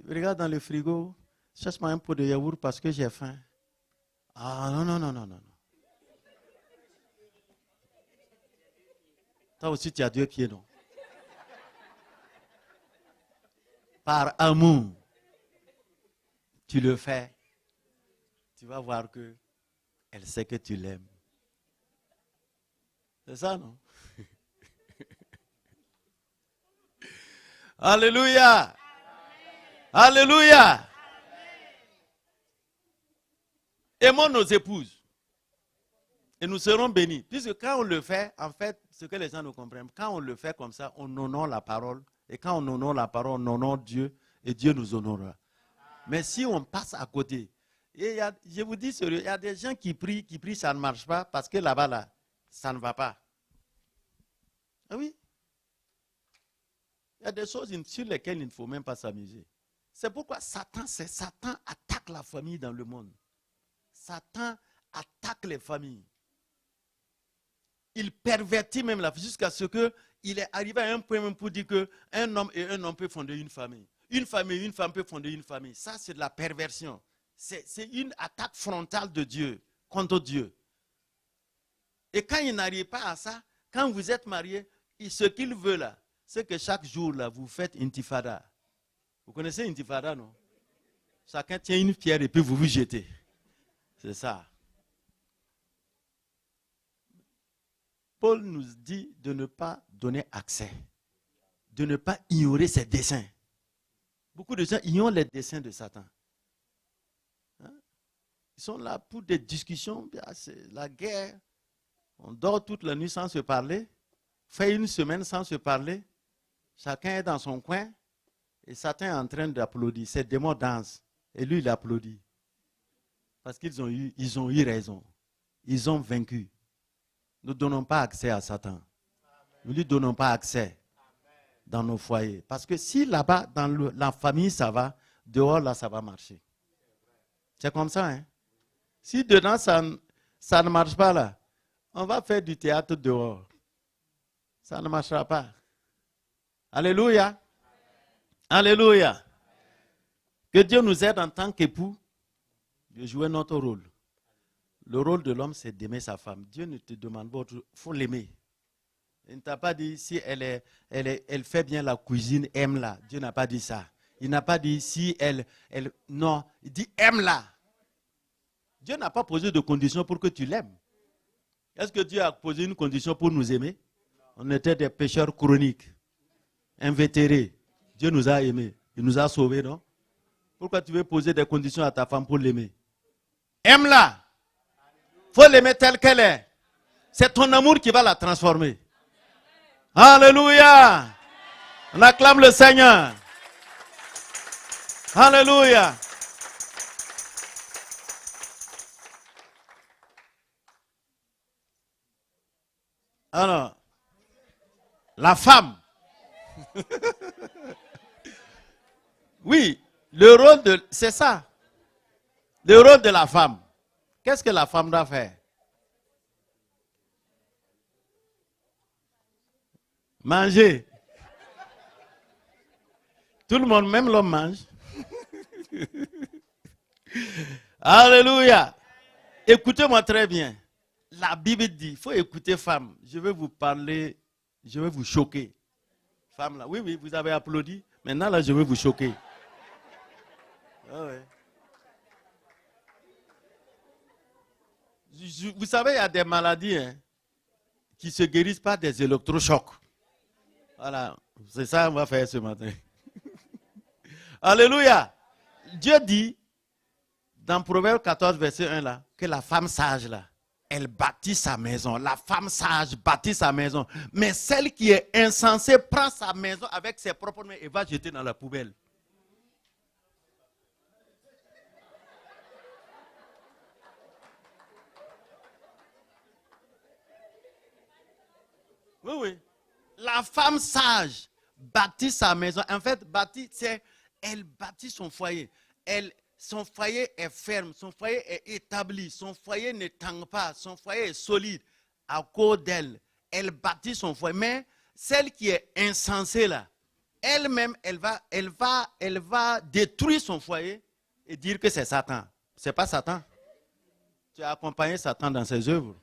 Regarde dans le frigo, cherche-moi un pot de yaourt parce que j'ai faim. Ah non. Toi aussi, tu as 2 pieds, non? Par amour, tu le fais. Tu vas voir que elle sait que tu l'aimes. C'est ça, non? Alléluia! Alléluia! Aimons nos épouses. Et nous serons bénis. Puisque quand on le fait, en fait, ce que les gens ne comprennent, quand on le fait comme ça, on honore la parole. Et quand on honore la parole, on honore Dieu. Et Dieu nous honorera. Mais si on passe à côté, et je vous dis sérieux, il y a des gens qui prient, ça ne marche pas parce que là-bas, là, ça ne va pas. Ah oui? Il y a des choses sur lesquelles il ne faut même pas s'amuser. C'est pourquoi Satan attaque la famille dans le monde. Satan attaque les familles. Il pervertit même la famille jusqu'à ce qu'il est arrivé à un point même pour dire qu'un homme et un homme peuvent fonder une famille. Une famille et une femme peuvent fonder une famille. Ça, c'est de la perversion. C'est une attaque frontale de Dieu contre Dieu. Et quand il n'arrive pas à ça, quand vous êtes mariés, ce qu'il veut là, c'est que chaque jour là, vous faites intifada. Vous connaissez intifada, non? Chacun tient une pierre et puis vous vous jetez. C'est ça. Paul nous dit de ne pas donner accès, de ne pas ignorer ses desseins. Beaucoup de gens ignorent les desseins de Satan. Hein? Ils sont là pour des discussions, c'est la guerre. On dort toute la nuit sans se parler, fait une semaine sans se parler. Chacun est dans son coin et Satan est en train d'applaudir. Ces démons dansent et lui il applaudit. Parce qu'ils ont eu raison. Ils ont vaincu. Nous ne donnons pas accès à Satan. Nous ne lui donnons pas accès dans nos foyers. Parce que si là-bas, dans la famille, ça va, dehors, là, ça va marcher. C'est comme ça, hein? Si dedans, ça ne marche pas, là, on va faire du théâtre dehors. Ça ne marchera pas. Alléluia. Alléluia. Que Dieu nous aide en tant qu'époux de jouer notre rôle. Le rôle de l'homme, c'est d'aimer sa femme. Dieu ne te demande pas autre chose. Il faut l'aimer. Il ne t'a pas dit si elle fait bien la cuisine, aime-la. Dieu n'a pas dit ça. Il n'a pas dit si elle... Non, il dit aime-la. Dieu n'a pas posé de condition pour que tu l'aimes. Est-ce que Dieu a posé une condition pour nous aimer? On était des pécheurs chroniques, invétérés. Dieu nous a aimés. Il nous a sauvés, non? Pourquoi tu veux poser des conditions à ta femme pour l'aimer? Aime-la. Il faut l'aimer telle qu'elle est. C'est ton amour qui va la transformer. Alléluia. On acclame le Seigneur. Alléluia. Alors, la femme. Oui, le rôle de... C'est ça. Le rôle de la femme. Qu'est-ce que la femme doit faire? Manger. Tout le monde, même l'homme mange. Alléluia. Écoutez-moi très bien. La Bible dit, il faut écouter femme. Je vais vous parler, je vais vous choquer. Femme là, oui, vous avez applaudi. Maintenant là, je vais vous choquer. Ah ouais. Vous savez, il y a des maladies qui ne se guérissent pas des électrochocs. Voilà, c'est ça qu'on va faire ce matin. Alléluia. Dieu dit, dans Proverbe 14, verset 1, là, que la femme sage, là, elle bâtit sa maison. La femme sage bâtit sa maison. Mais celle qui est insensée prend sa maison avec ses propres mains et va jeter dans la poubelle. Oui, oui. La femme sage bâtit sa maison. En fait, elle bâtit son foyer. Son foyer est ferme, son foyer est établi, son foyer ne tangue pas, son foyer est solide. À cause d'elle, elle bâtit son foyer. Mais celle qui est insensée là, elle-même, elle va détruire son foyer et dire que c'est Satan. C'est pas Satan. Tu as accompagné Satan dans ses œuvres.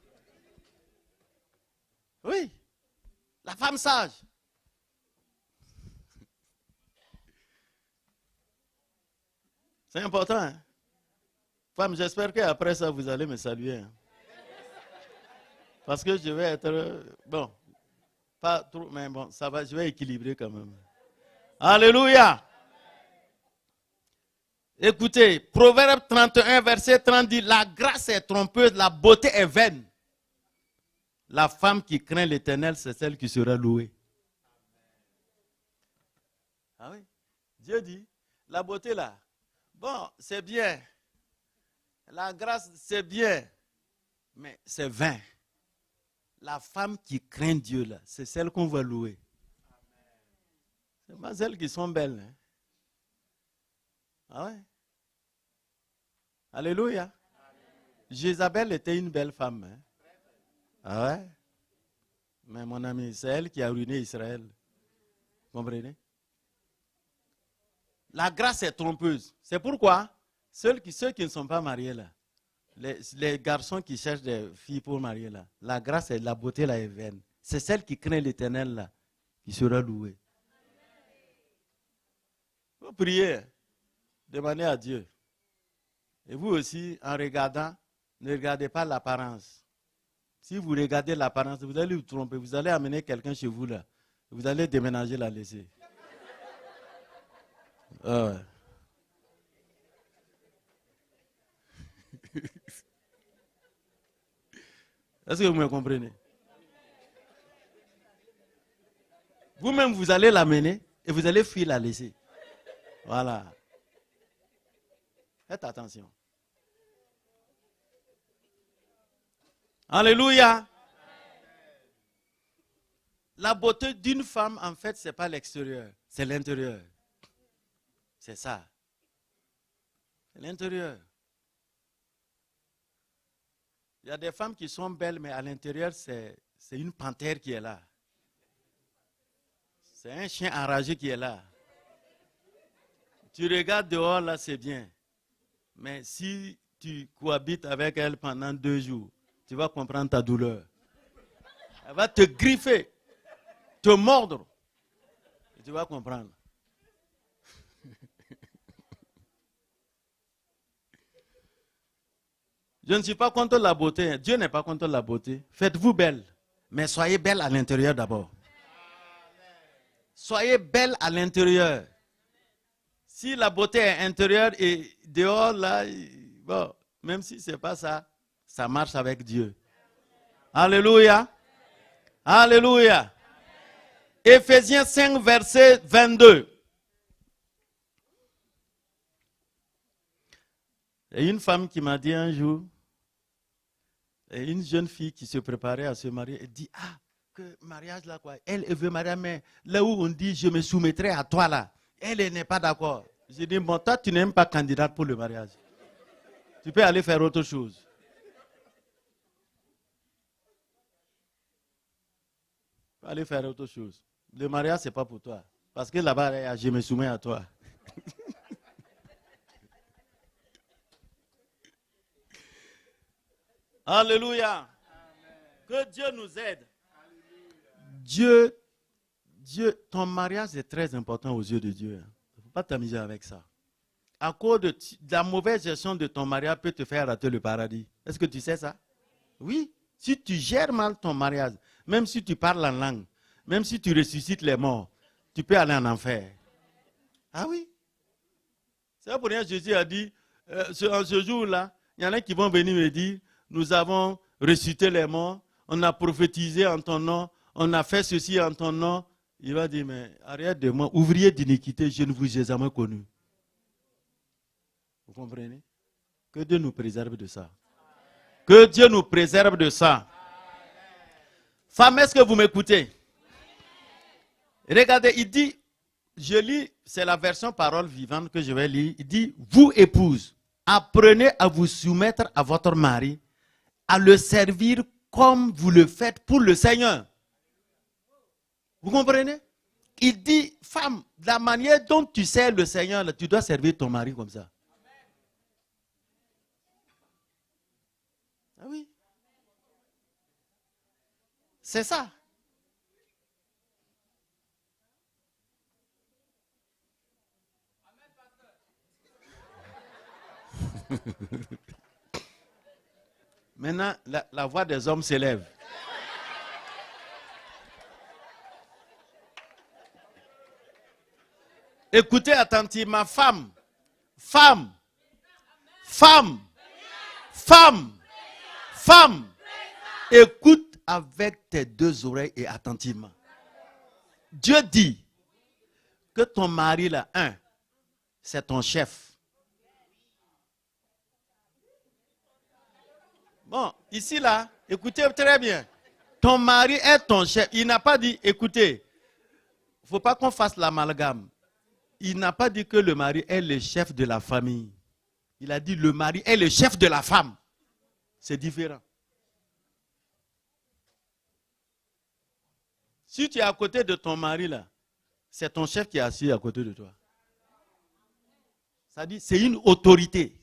Oui. La femme sage. C'est important. Hein? Femme, j'espère qu'après ça, vous allez me saluer. Hein? Parce que je vais être... Bon, pas trop, mais bon, ça va, je vais équilibrer quand même. Alléluia. Écoutez, Proverbe 31, verset 30 dit, la grâce est trompeuse, la beauté est vaine. La femme qui craint l'Éternel, c'est celle qui sera louée. Ah oui, Dieu dit, la beauté là, bon, c'est bien. La grâce, c'est bien. Mais c'est vain. La femme qui craint Dieu là, c'est celle qu'on va louer. Ce n'est pas celles qui sont belles. Hein? Ah ouais. Alléluia. Jézabel était une belle femme. Hein? Ah ouais. Mais mon ami, c'est elle qui a ruiné Israël. Vous comprenez? La grâce est trompeuse. C'est pourquoi ceux qui ne sont pas mariés là, Les garçons qui cherchent des filles pour marier là, la grâce et la beauté là est vaine. C'est celle qui craint l'Éternel là qui sera louée. Vous priez, demandez à Dieu. Et vous aussi, en regardant, ne regardez pas l'apparence. Si vous regardez l'apparence, vous allez vous tromper. Vous allez amener quelqu'un chez vous là. Vous allez déménager, la laisser. Ah ouais. Est-ce que vous me comprenez? Vous-même, vous allez l'amener et vous allez fuir, la laisser. Voilà. Faites attention. Alléluia. La beauté d'une femme, en fait, ce n'est pas l'extérieur, c'est l'intérieur. C'est ça. C'est l'intérieur. Il y a des femmes qui sont belles, mais à l'intérieur, c'est une panthère qui est là. C'est un chien enragé qui est là. Tu regardes dehors, là, c'est bien. Mais si tu cohabites avec elle pendant 2 jours, tu vas comprendre ta douleur. Elle va te griffer, te mordre. Et tu vas comprendre. Je ne suis pas contre la beauté. Dieu n'est pas contre la beauté. Faites-vous belle. Mais soyez belle à l'intérieur d'abord. Soyez belle à l'intérieur. Si la beauté est intérieure et dehors, là, bon, même si ce n'est pas ça, ça marche avec Dieu. Alléluia. Alléluia. Éphésiens 5, verset 22. Il y a une femme qui m'a dit un jour, et une jeune fille qui se préparait à se marier, elle dit, ah, que mariage là quoi, elle veut marier, mais là où on dit, je me soumettrai à toi là, elle n'est pas d'accord. J'ai dit, bon, toi tu n'es même pas candidate pour le mariage. Tu peux aller faire autre chose. Tu peux aller faire autre chose. Le mariage, ce n'est pas pour toi. Parce que là-bas, je me soumets à toi. Alléluia. Que Dieu nous aide. Dieu, ton mariage est très important aux yeux de Dieu. Il ne faut pas t'amuser avec ça. À cause de la mauvaise gestion de ton mariage peut te faire rater le paradis. Est-ce que tu sais ça? Oui. Si tu gères mal ton mariage, même si tu parles en langue, même si tu ressuscites les morts, tu peux aller en enfer. Ah oui. C'est pour rien que Jésus a dit, en ce jour-là, il y en a qui vont venir me dire, nous avons ressuscité les morts, on a prophétisé en ton nom, on a fait ceci en ton nom. Il va dire, mais arrête de moi, ouvrier d'iniquité, je ne vous ai jamais connu. Vous comprenez? Que Dieu nous préserve de ça. Que Dieu nous préserve de ça. Femme, est-ce que vous m'écoutez? Regardez, il dit, je lis, c'est la version parole vivante que je vais lire. Il dit, vous épouses, apprenez à vous soumettre à votre mari, à le servir comme vous le faites pour le Seigneur. Vous comprenez? Il dit, femme, la manière dont tu sers le Seigneur, tu dois servir ton mari comme ça. Ah oui. C'est ça. Maintenant, la voix des hommes s'élève. Écoutez attentivement, femme, femme, femme, femme, femme. Écoute avec tes 2 oreilles et attentivement. Dieu dit que ton mari, là, c'est ton chef. Bon, ici, là, écoutez très bien. Ton mari est ton chef. Il n'a pas dit, écoutez, il ne faut pas qu'on fasse l'amalgame. Il n'a pas dit que le mari est le chef de la famille. Il a dit le mari est le chef de la femme. C'est différent. Si tu es à côté de ton mari, là, c'est ton chef qui est assis à côté de toi. Ça dit, c'est une autorité.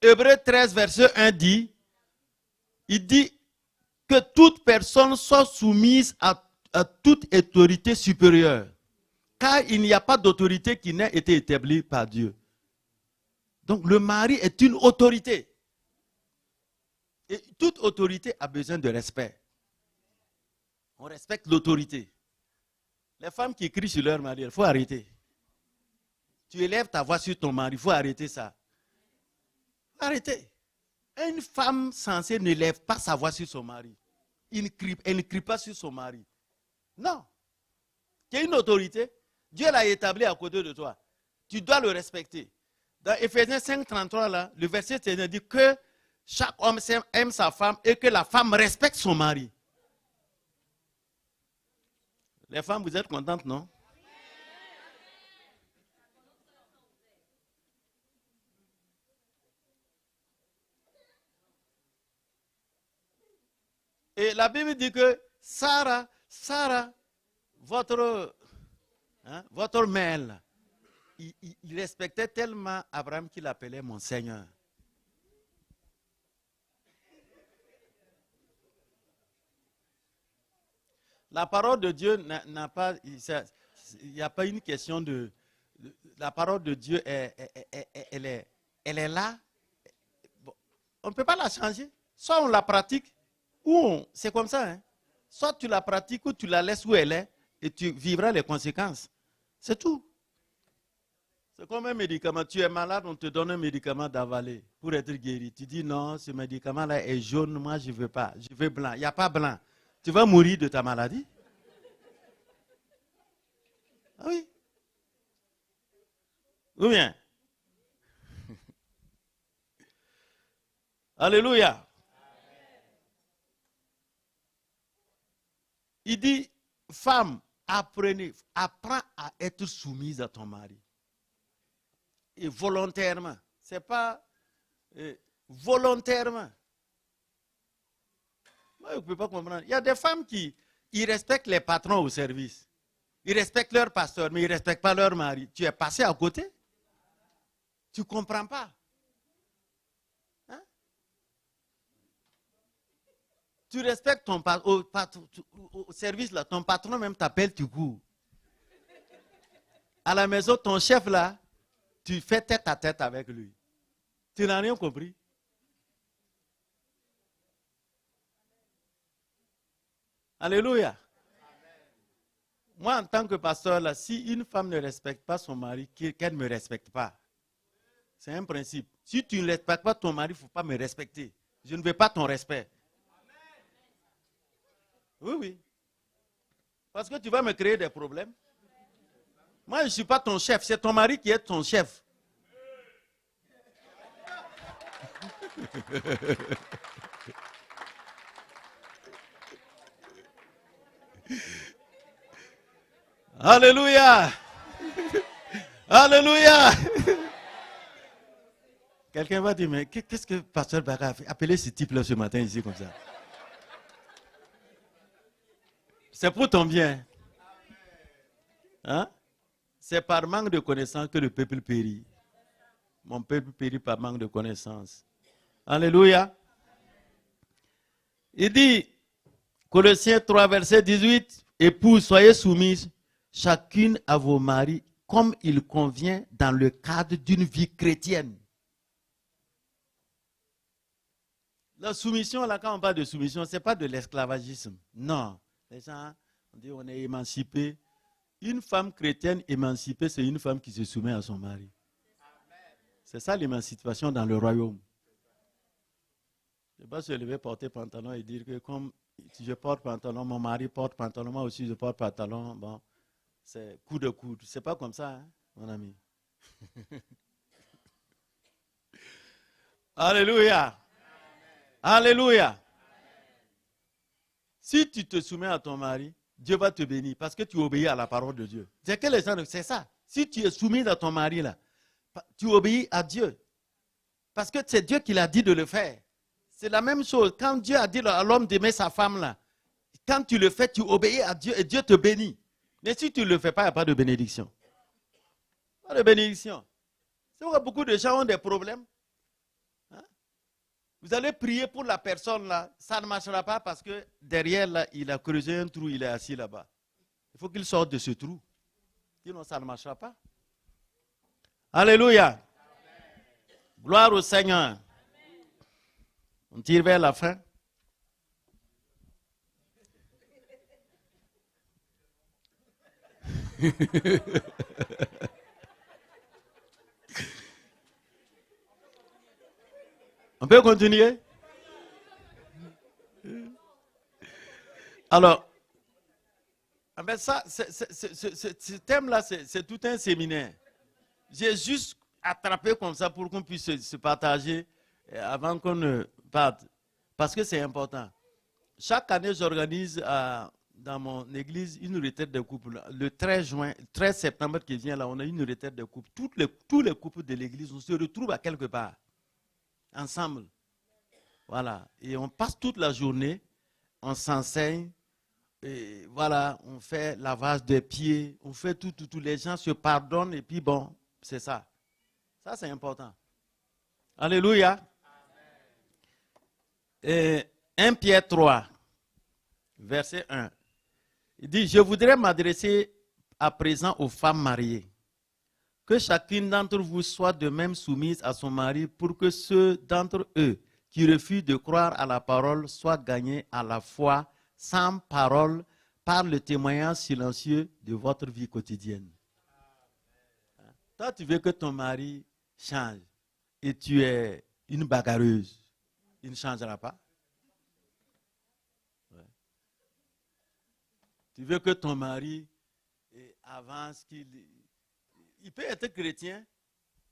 Hébreux 13, verset 1 dit, il dit que toute personne soit soumise à toute autorité supérieure. Car il n'y a pas d'autorité qui n'ait été établie par Dieu. Donc le mari est une autorité. Et toute autorité a besoin de respect. On respecte l'autorité. Les femmes qui crient sur leur mari, il faut arrêter. Tu élèves ta voix sur ton mari, il faut arrêter ça. Arrêtez. Une femme censée ne lève pas sa voix sur son mari. Elle ne crie pas sur son mari. Non. Tu as une autorité. Dieu l'a établi à côté de toi. Tu dois le respecter. Dans Ephésiens 5, 33, là, le verset dit que chaque homme aime sa femme et que la femme respecte son mari. Les femmes, vous êtes contentes, non? Et la Bible dit que Sarah, votre mère, là, il respectait tellement Abraham qu'il l'appelait mon Seigneur. La parole de Dieu n'a pas, il n'y a pas une question de, la parole de Dieu, elle est là. Bon, on ne peut pas la changer. Soit on la pratique, ou c'est comme ça. Hein. Soit tu la pratiques ou tu la laisses où elle est et tu vivras les conséquences. C'est tout. C'est comme un médicament. Tu es malade, on te donne un médicament d'avaler pour être guéri. Tu dis non, ce médicament-là est jaune, moi je ne veux pas. Je veux blanc. Il n'y a pas blanc. Tu vas mourir de ta maladie. Ah oui. Ou bien. Alléluia. Il dit, femme, apprends à être soumise à ton mari. Et volontairement. Ce n'est pas volontairement. Moi, je ne peux pas comprendre. Il y a des femmes qui respectent les patrons au service. Ils respectent leur pasteur, mais ils ne respectent pas leur mari. Tu es passé à côté? Tu ne comprends pas. Hein? Tu respectes ton patron, au service, là, ton patron même t'appelle, tu cours. À la maison, ton chef, là, tu fais tête à tête avec lui. Tu n'as rien compris. Alléluia. Amen. Moi, en tant que pasteur, là, si une femme ne respecte pas son mari, qu'elle ne me respecte pas. C'est un principe. Si tu ne respectes pas ton mari, il ne faut pas me respecter. Je ne veux pas ton respect. Oui, oui. Parce que tu vas me créer des problèmes. Moi, je ne suis pas ton chef. C'est ton mari qui est ton chef. Alléluia. Alléluia. Quelqu'un va dire, mais qu'est-ce que pasteur Baga a fait? Appelez ce type-là ce matin ici comme ça. C'est pour ton bien. Hein? C'est par manque de connaissance que le peuple périt. Mon peuple périt par manque de connaissance. Alléluia. Il dit, Colossiens 3, verset 18, épouses, soyez soumises chacune à vos maris comme il convient dans le cadre d'une vie chrétienne. La soumission, là, quand on parle de soumission, ce n'est pas de l'esclavagisme. Non. Les gens, on dit on est émancipé. Une femme chrétienne émancipée, c'est une femme qui se soumet à son mari. C'est ça l'émancipation dans le royaume. Je ne vais pas se lever, porter pantalon et dire que comme je porte pantalon, mon mari porte pantalon, moi aussi je porte pantalon. Bon, c'est coup de coude. C'est pas comme ça, hein, mon ami. Alléluia. Alléluia. Si tu te soumets à ton mari, Dieu va te bénir parce que tu obéis à la parole de Dieu. C'est que les gens, c'est ça. Si tu es soumis à ton mari là, tu obéis à Dieu. Parce que c'est Dieu qui l'a dit de le faire. C'est la même chose. Quand Dieu a dit à l'homme d'aimer sa femme là, quand tu le fais, tu obéis à Dieu et Dieu te bénit. Mais si tu ne le fais pas, il n'y a pas de bénédiction. Pas de bénédiction. C'est pourquoi beaucoup de gens ont des problèmes. Hein? Vous allez prier pour la personne là, ça ne marchera pas parce que derrière là, il a creusé un trou, il est assis là-bas. Il faut qu'il sorte de ce trou. Sinon, ça ne marchera pas. Alléluia. Gloire au Seigneur. On tire vers la fin. On peut continuer? Alors, ça, ce thème-là, c'est tout un séminaire. J'ai juste attrapé comme ça pour qu'on puisse se partager avant qu'on ne parte. Parce que c'est important. Chaque année, j'organise dans mon église une retraite de couple. Le 13 septembre qui vient, là, on a une retraite de couple. Tous les couples de l'église, on se retrouve à quelque part. Ensemble. Voilà. Et on passe toute la journée, on s'enseigne. Et voilà, on fait lavage des pieds, on fait tout. Les gens se pardonnent et puis bon, c'est ça. Ça, c'est important. Alléluia. Et 1 Pierre 3, verset 1. Il dit, je voudrais m'adresser à présent aux femmes mariées. Que chacune d'entre vous soit de même soumise à son mari pour que ceux d'entre eux qui refusent de croire à la parole soient gagnés à la foi sans parole par le témoignage silencieux de votre vie quotidienne. Toi, tu veux que ton mari change et tu es une bagarreuse. Il ne changera pas. Ouais. Tu veux que ton mari avance, il peut être chrétien.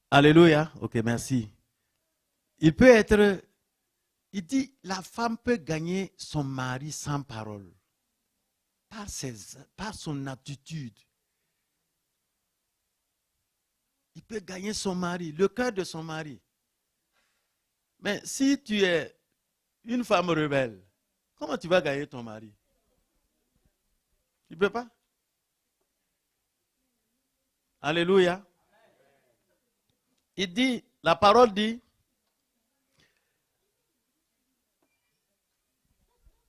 Alléluia. Ok, merci. Il peut être, il dit, la femme peut gagner son mari sans parole. Par son attitude. Il peut gagner son mari, le cœur de son mari. Mais si tu es une femme rebelle, comment tu vas gagner ton mari? Tu ne peux pas? Alléluia. Il dit, la parole dit,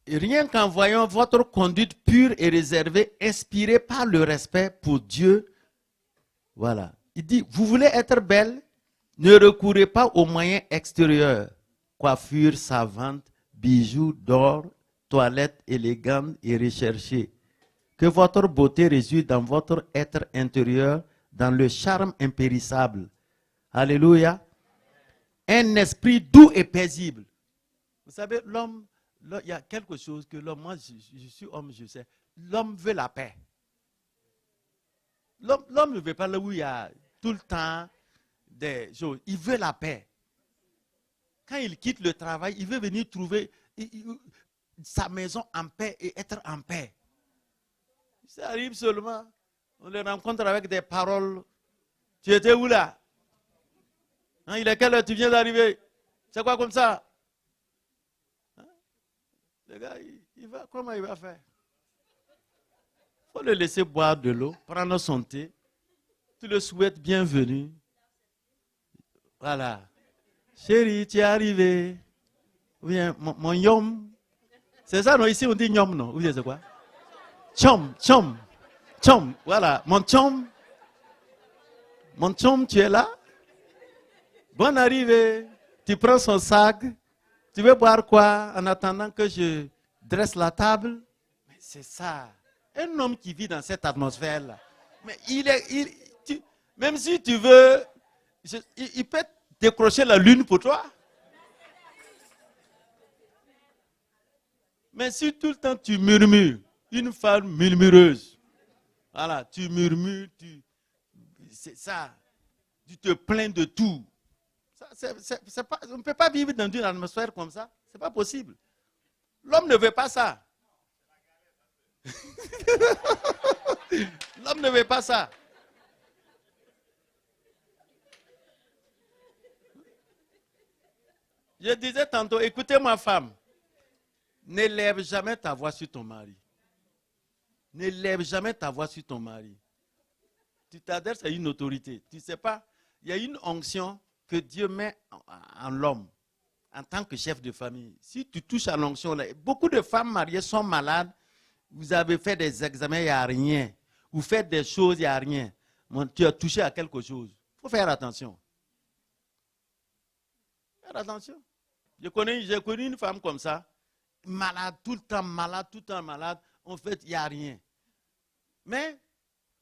rien qu'en voyant votre conduite pure et réservée, inspirée par le respect pour Dieu, voilà. Il dit, vous voulez être belle, ne recourez pas aux moyens extérieurs, coiffure savante, bijoux d'or, toilettes élégantes et recherchées. Que votre beauté réside dans votre être intérieur, dans le charme impérissable. Alléluia. Un esprit doux et paisible. Vous savez, l'homme, il y a quelque chose que l'homme, moi je suis homme, je sais, l'homme veut la paix. L'homme ne veut pas là où il y a tout le temps des choses. Il veut la paix. Quand il quitte le travail, il veut venir trouver sa maison en paix et être en paix. Ça arrive seulement. On le rencontre avec des paroles. Tu étais où là? Hein, il est quelle heure tu viens d'arriver? C'est quoi comme ça? Hein? Le gars, comment il va faire? Il faut le laisser boire de l'eau, prendre son thé. Tu le souhaites bienvenue. Voilà. Chérie, tu es arrivé. Viens, mon yom. C'est ça, non? Ici, on dit yom, non? Vous savez quoi? Chom, chom, chom. Voilà, mon chom. Mon chom, tu es là? Bonne arrivée. Tu prends son sac. Tu veux boire quoi en attendant que je dresse la table? Mais c'est ça. Un homme qui vit dans cette atmosphère-là. Mais même si tu veux, il peut décrocher la lune pour toi. Mais si tout le temps tu murmures, une femme murmureuse, voilà, tu murmures, c'est ça, tu te plains de tout. On ne peut pas vivre dans une atmosphère comme ça, c'est pas possible. L'homme ne veut pas ça. L'homme ne veut pas ça. Je disais tantôt, écoutez ma femme, n'élève jamais ta voix sur ton mari. N'élève jamais ta voix sur ton mari. Tu t'adresses à une autorité. Tu ne sais pas, il y a une onction que Dieu met en l'homme. en tant que chef de famille, si tu touches à l'onction, beaucoup de femmes mariées sont malades, vous avez fait des examens, il n'y a rien. Vous faites des choses, il n'y a rien. Tu as touché à quelque chose. Il faut faire attention. Faire attention. J'ai connu une femme comme ça, malade, tout le temps malade, tout le temps malade. En fait, il n'y a rien. Mais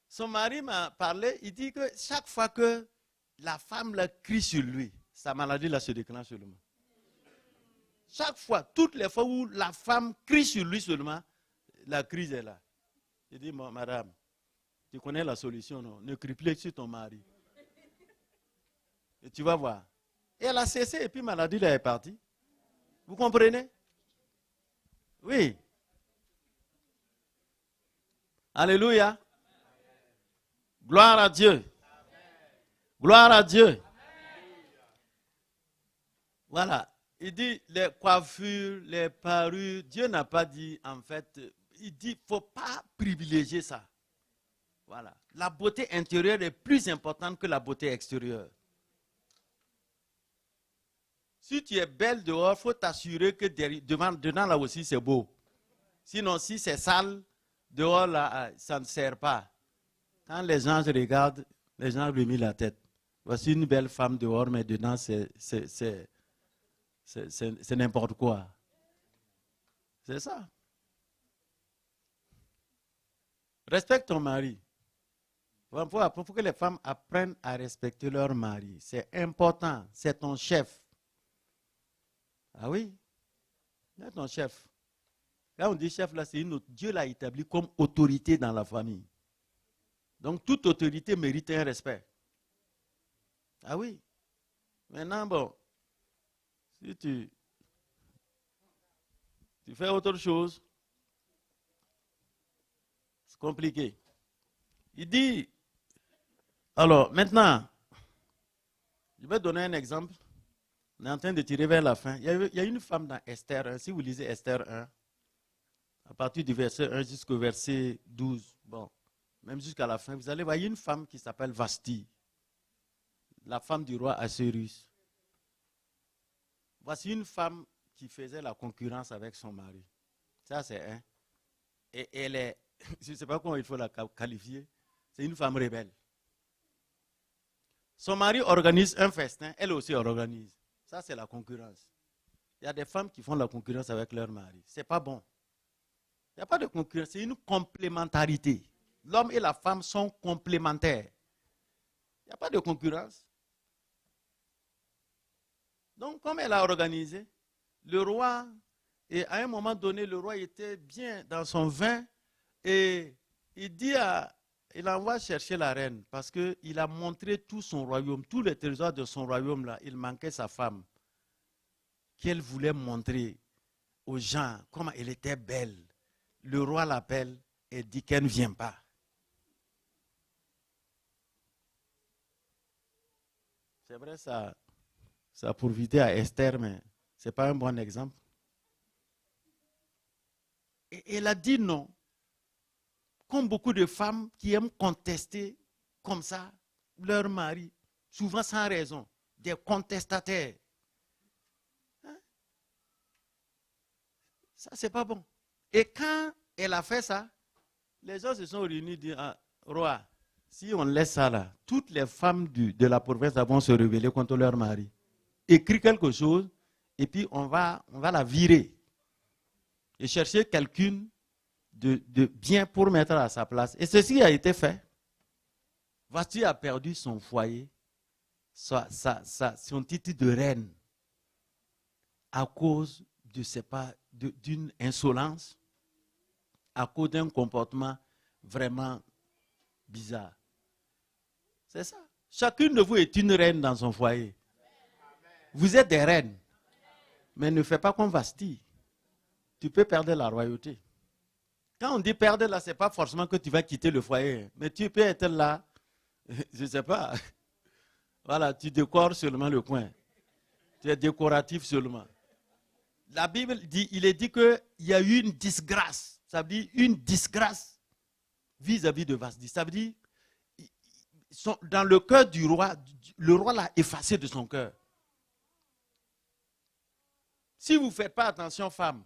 son mari m'a parlé, il dit que chaque fois que la femme la crie sur lui, sa maladie là se déclenche seulement. Chaque fois, toutes les fois où la femme crie sur lui seulement, la crise est là. Je dis, madame, tu connais la solution, non? Ne crie plus sur ton mari. Et tu vas voir. Et elle a cessé et puis la maladie là est partie. Vous comprenez? Oui. Alléluia. Gloire à Dieu. Gloire à Dieu. Voilà. Il dit les coiffures, les parures. Dieu n'a pas dit, en fait, il dit, il ne faut pas privilégier ça. Voilà. La beauté intérieure est plus importante que la beauté extérieure. Si tu es belle dehors, il faut t'assurer que dedans là aussi c'est beau. Sinon, si c'est sale, dehors là, ça ne sert pas. Quand les gens regardent, les gens remuent la tête. Voici une belle femme dehors, mais dedans c'est n'importe quoi. C'est ça. Respecte ton mari. Il faut que les femmes apprennent à respecter leur mari. C'est important. C'est ton chef. Ah oui? C'est ton chef. Quand on dit chef, là, c'est Dieu l'a établi comme autorité dans la famille. Donc, toute autorité mérite un respect. Ah oui? Maintenant, bon, si tu fais autre chose, c'est compliqué. Il dit, alors maintenant, je vais donner un exemple. On est en train de tirer vers la fin. Il y a une femme dans Esther 1. Si vous lisez Esther 1, à partir du verset 1 jusqu'au verset 12, bon, même jusqu'à la fin, vous allez voir, il y a une femme qui s'appelle Vashti, la femme du roi Assuérus. Voici une femme qui faisait la concurrence avec son mari. Ça, c'est un. Et elle est, je ne sais pas comment il faut la qualifier, c'est une femme rebelle. Son mari organise un festin, elle aussi organise. Ça, c'est la concurrence. Il y a des femmes qui font la concurrence avec leur mari. Ce n'est pas bon. Il n'y a pas de concurrence, c'est une complémentarité. L'homme et la femme sont complémentaires. Il n'y a pas de concurrence. Donc, comme elle a organisé, le roi, et à un moment donné, le roi était bien dans son vin, et il envoie chercher la reine, parce qu'il a montré tout son royaume, tous les trésors de son royaume, là, il manquait sa femme, qu'elle voulait montrer aux gens comment elle était belle. Le roi l'appelle et dit qu'elle ne vient pas. C'est vrai, ça a profité à Esther, mais ce n'est pas un bon exemple. Et elle a dit non. Comme beaucoup de femmes qui aiment contester comme ça leur mari, souvent sans raison, des contestataires. Hein? Ça, c'est pas bon. Et quand elle a fait ça, les gens se sont réunis et disent, ah, roi, si on laisse ça là, toutes les femmes de la province vont se rebeller contre leur mari. Écris quelque chose et puis on va la virer. Et chercher quelqu'une de bien pour mettre à sa place. Et ceci a été fait. Vashti a perdu son foyer, son titre de reine, à cause d'une insolence, à cause d'un comportement vraiment bizarre. C'est ça. Chacune de vous est une reine dans son foyer. Vous êtes des reines. Mais ne fais pas comme Vashti. Tu peux perdre la royauté. Quand on dit perdre là, ce n'est pas forcément que tu vas quitter le foyer. Mais tu peux être là, je ne sais pas. Voilà, tu décores seulement le coin. Tu es décoratif seulement. La Bible dit, il est dit qu'il y a eu une disgrâce. Ça veut dire une disgrâce vis-à-vis de Vashti. Ça veut dire, dans le cœur du roi, le roi l'a effacé de son cœur. Si vous ne faites pas attention, femme,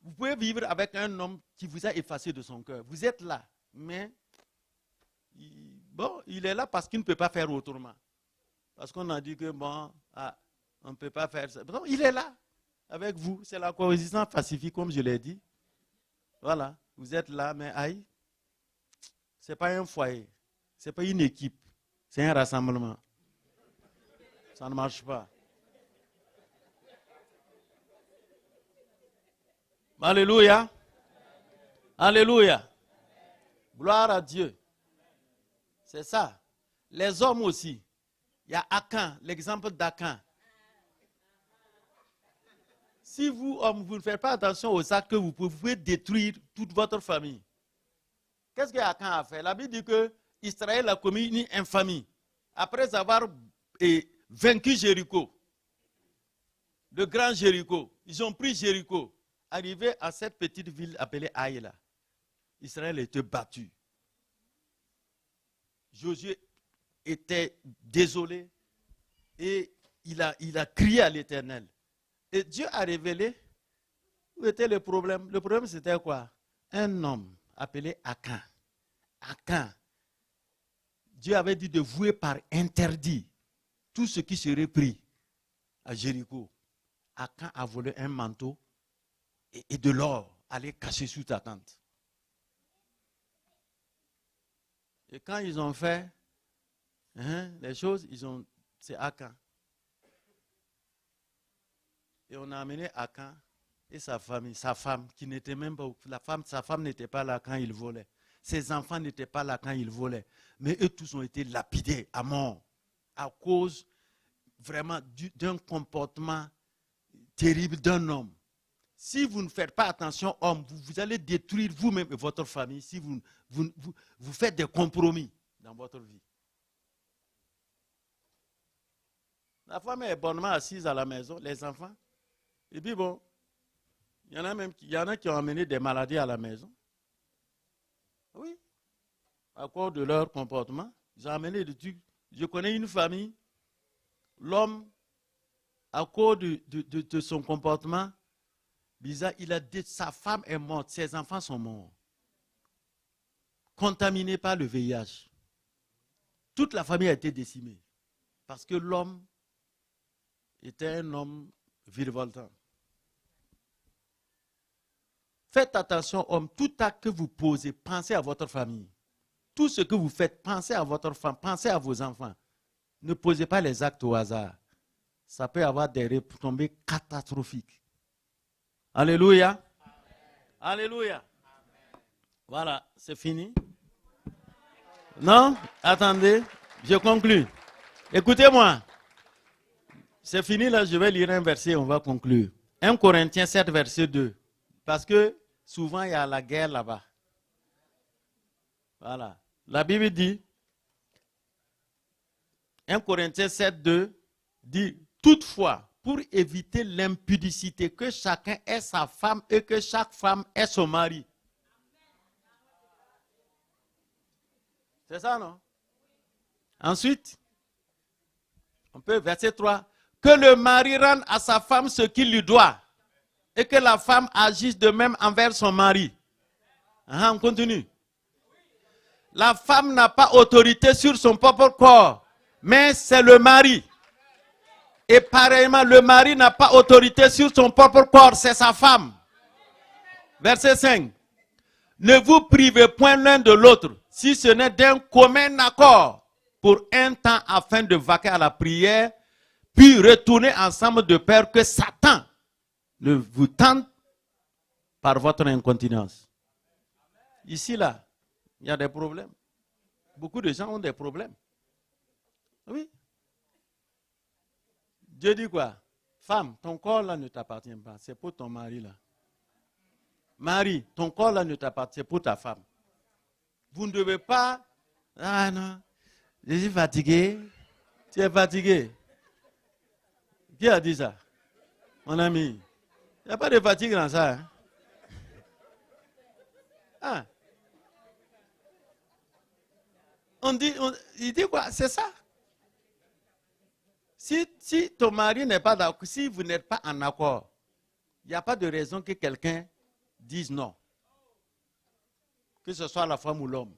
vous pouvez vivre avec un homme qui vous a effacé de son cœur. Vous êtes là, mais il est là parce qu'il ne peut pas faire autrement. Parce qu'on a dit que on ne peut pas faire ça. Non, il est là avec vous. C'est la coexistence pacifique, comme je l'ai dit. Voilà, vous êtes là, mais aïe, ce n'est pas un foyer, ce n'est pas une équipe, c'est un rassemblement. Ça ne marche pas. Alléluia. Alléluia. Gloire à Dieu. C'est ça. Les hommes aussi. Il y a Akan, l'exemple d'Akan. Si vous, hommes, vous ne faites pas attention aux actes que vous pouvez détruire toute votre famille. Qu'est-ce que Akan a fait? La Bible dit que Israël a commis une infamie. Après avoir vaincu Jéricho, le grand Jéricho, ils ont pris Jéricho. Arrivé à cette petite ville appelée Aïla, Israël était battu. Josué était désolé et il a crié à l'Éternel. Et Dieu a révélé où était le problème. Le problème c'était quoi? Un homme appelé Akan. Akan. Dieu avait dit de vouer par interdit tout ce qui serait pris à Jéricho. Akan a volé un manteau et de l'or, aller cacher sous ta tente. Et quand ils ont fait les choses, c'est Akan. Et on a amené Akan et sa femme qui n'était même pas, sa femme n'était pas là quand il volait. Ses enfants n'étaient pas là quand il volait. Mais eux tous ont été lapidés à mort à cause vraiment d'un comportement terrible d'un homme. Si vous ne faites pas attention, homme, vous allez détruire vous-même et votre famille si vous faites des compromis dans votre vie. La femme est bonnement assise à la maison, les enfants. Et puis bon, il y en a qui ont amené des maladies à la maison. Oui, à cause de leur comportement. Ils ont amené des trucs. Je connais une famille, l'homme, à cause de son comportement, bizarre, sa femme est morte, ses enfants sont morts. Contaminés par le VIH. Toute la famille a été décimée. Parce que l'homme était un homme virevoltant. Faites attention, homme, tout acte que vous posez, pensez à votre famille. Tout ce que vous faites, pensez à votre femme, pensez à vos enfants. Ne posez pas les actes au hasard. Ça peut avoir des retombées catastrophiques. Alléluia. Amen. Alléluia. Amen. Voilà, c'est fini. Non? Attendez, je conclue. Écoutez-moi. C'est fini là, je vais lire un verset et on va conclure. 1 Corinthiens 7, verset 2. Parce que souvent il y a la guerre là-bas. Voilà. La Bible dit, 1 Corinthiens 7, 2, dit, toutefois, pour éviter l'impudicité, que chacun ait sa femme et que chaque femme ait son mari. C'est ça, non? Ensuite, verset 3, que le mari rende à sa femme ce qu'il lui doit et que la femme agisse de même envers son mari. On continue. La femme n'a pas autorité sur son propre corps, mais c'est le mari. Et pareillement, le mari n'a pas autorité sur son propre corps, c'est sa femme. Verset 5. Ne vous privez point l'un de l'autre, si ce n'est d'un commun accord, pour un temps afin de vaquer à la prière, puis retourner ensemble de peur que Satan ne vous tente par votre incontinence. Ici, là, il y a des problèmes. Beaucoup de gens ont des problèmes. Oui. Dieu dit quoi? Femme, ton corps là ne t'appartient pas, c'est pour ton mari là. Mari, ton corps là ne t'appartient pas, c'est pour ta femme. Vous ne devez pas, ah non, je suis fatigué. Tu es fatigué. Qui a dit ça? Mon ami. Il n'y a pas de fatigue dans ça. Hein? Ah. Il dit quoi? C'est ça. Si ton mari n'est pas d'accord, si vous n'êtes pas en accord, Il n'y a pas de raison que quelqu'un dise non. Que ce soit la femme ou l'homme.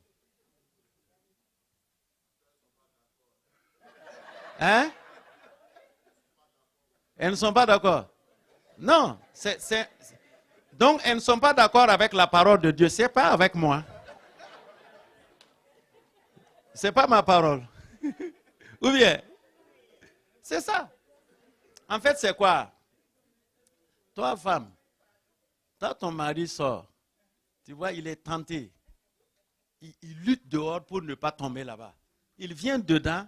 Hein? Elles ne sont pas d'accord. Non. Donc, elles ne sont pas d'accord avec la parole de Dieu. Ce n'est pas avec moi. Ce n'est pas ma parole. Ou bien, c'est ça. En fait, c'est quoi? Toi, femme, quand ton mari sort, tu vois, il est tenté. Il lutte dehors pour ne pas tomber là-bas. Il vient dedans.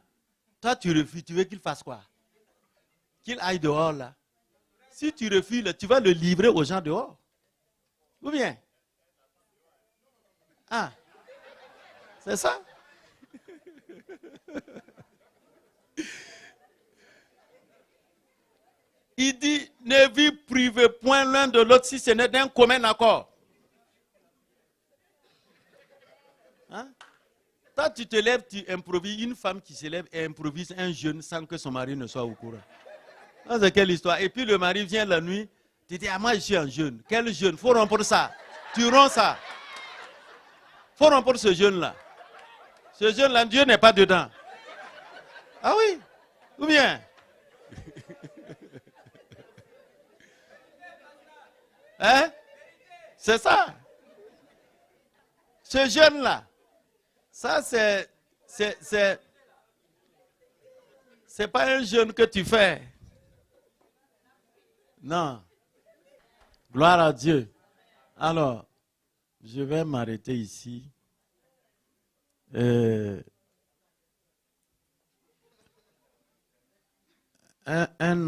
Toi, tu refuses. Tu veux qu'il fasse quoi? Qu'il aille dehors là. Si tu refuses, tu vas le livrer aux gens dehors. Ou bien? Ah, c'est ça? Il dit, ne vous privez point l'un de l'autre si ce n'est d'un commun accord. Hein? Toi, tu te lèves, tu improvises. Une femme qui se lève et improvise un jeûne sans que son mari ne soit au courant. C'est quelle histoire? Et puis le mari vient la nuit, tu dis, ah moi je suis en jeûne. Quel jeûne? Faut rompre ça. Tu romps ça. Faut rompre ce jeûne-là. Ce jeûne-là, Dieu n'est pas dedans. Ah oui? Ou bien? Hein? C'est ça. Ce jeûne-là, ça c'est pas un jeûne que tu fais. Non. Gloire à Dieu. Alors, je vais m'arrêter ici. Un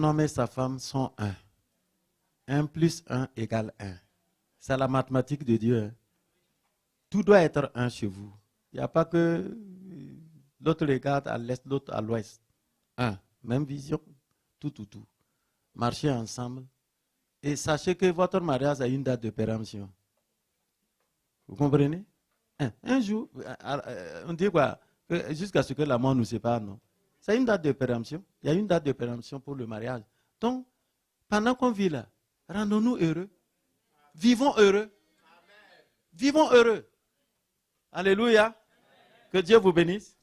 homme et sa femme sont un. 1 plus 1 égale 1. C'est la mathématique de Dieu. Hein. Tout doit être 1 chez vous. Il n'y a pas que l'autre regarde à l'est, l'autre à l'ouest. 1. Même vision. Tout. Marchez ensemble. Et sachez que votre mariage a une date de péremption. Vous comprenez? Un jour, on dit quoi? Jusqu'à ce que la mort nous sépare, non? C'est une date de péremption. Il y a une date de péremption pour le mariage. Donc, pendant qu'on vit là, rendons-nous heureux. Vivons heureux. Vivons heureux. Alléluia. Que Dieu vous bénisse.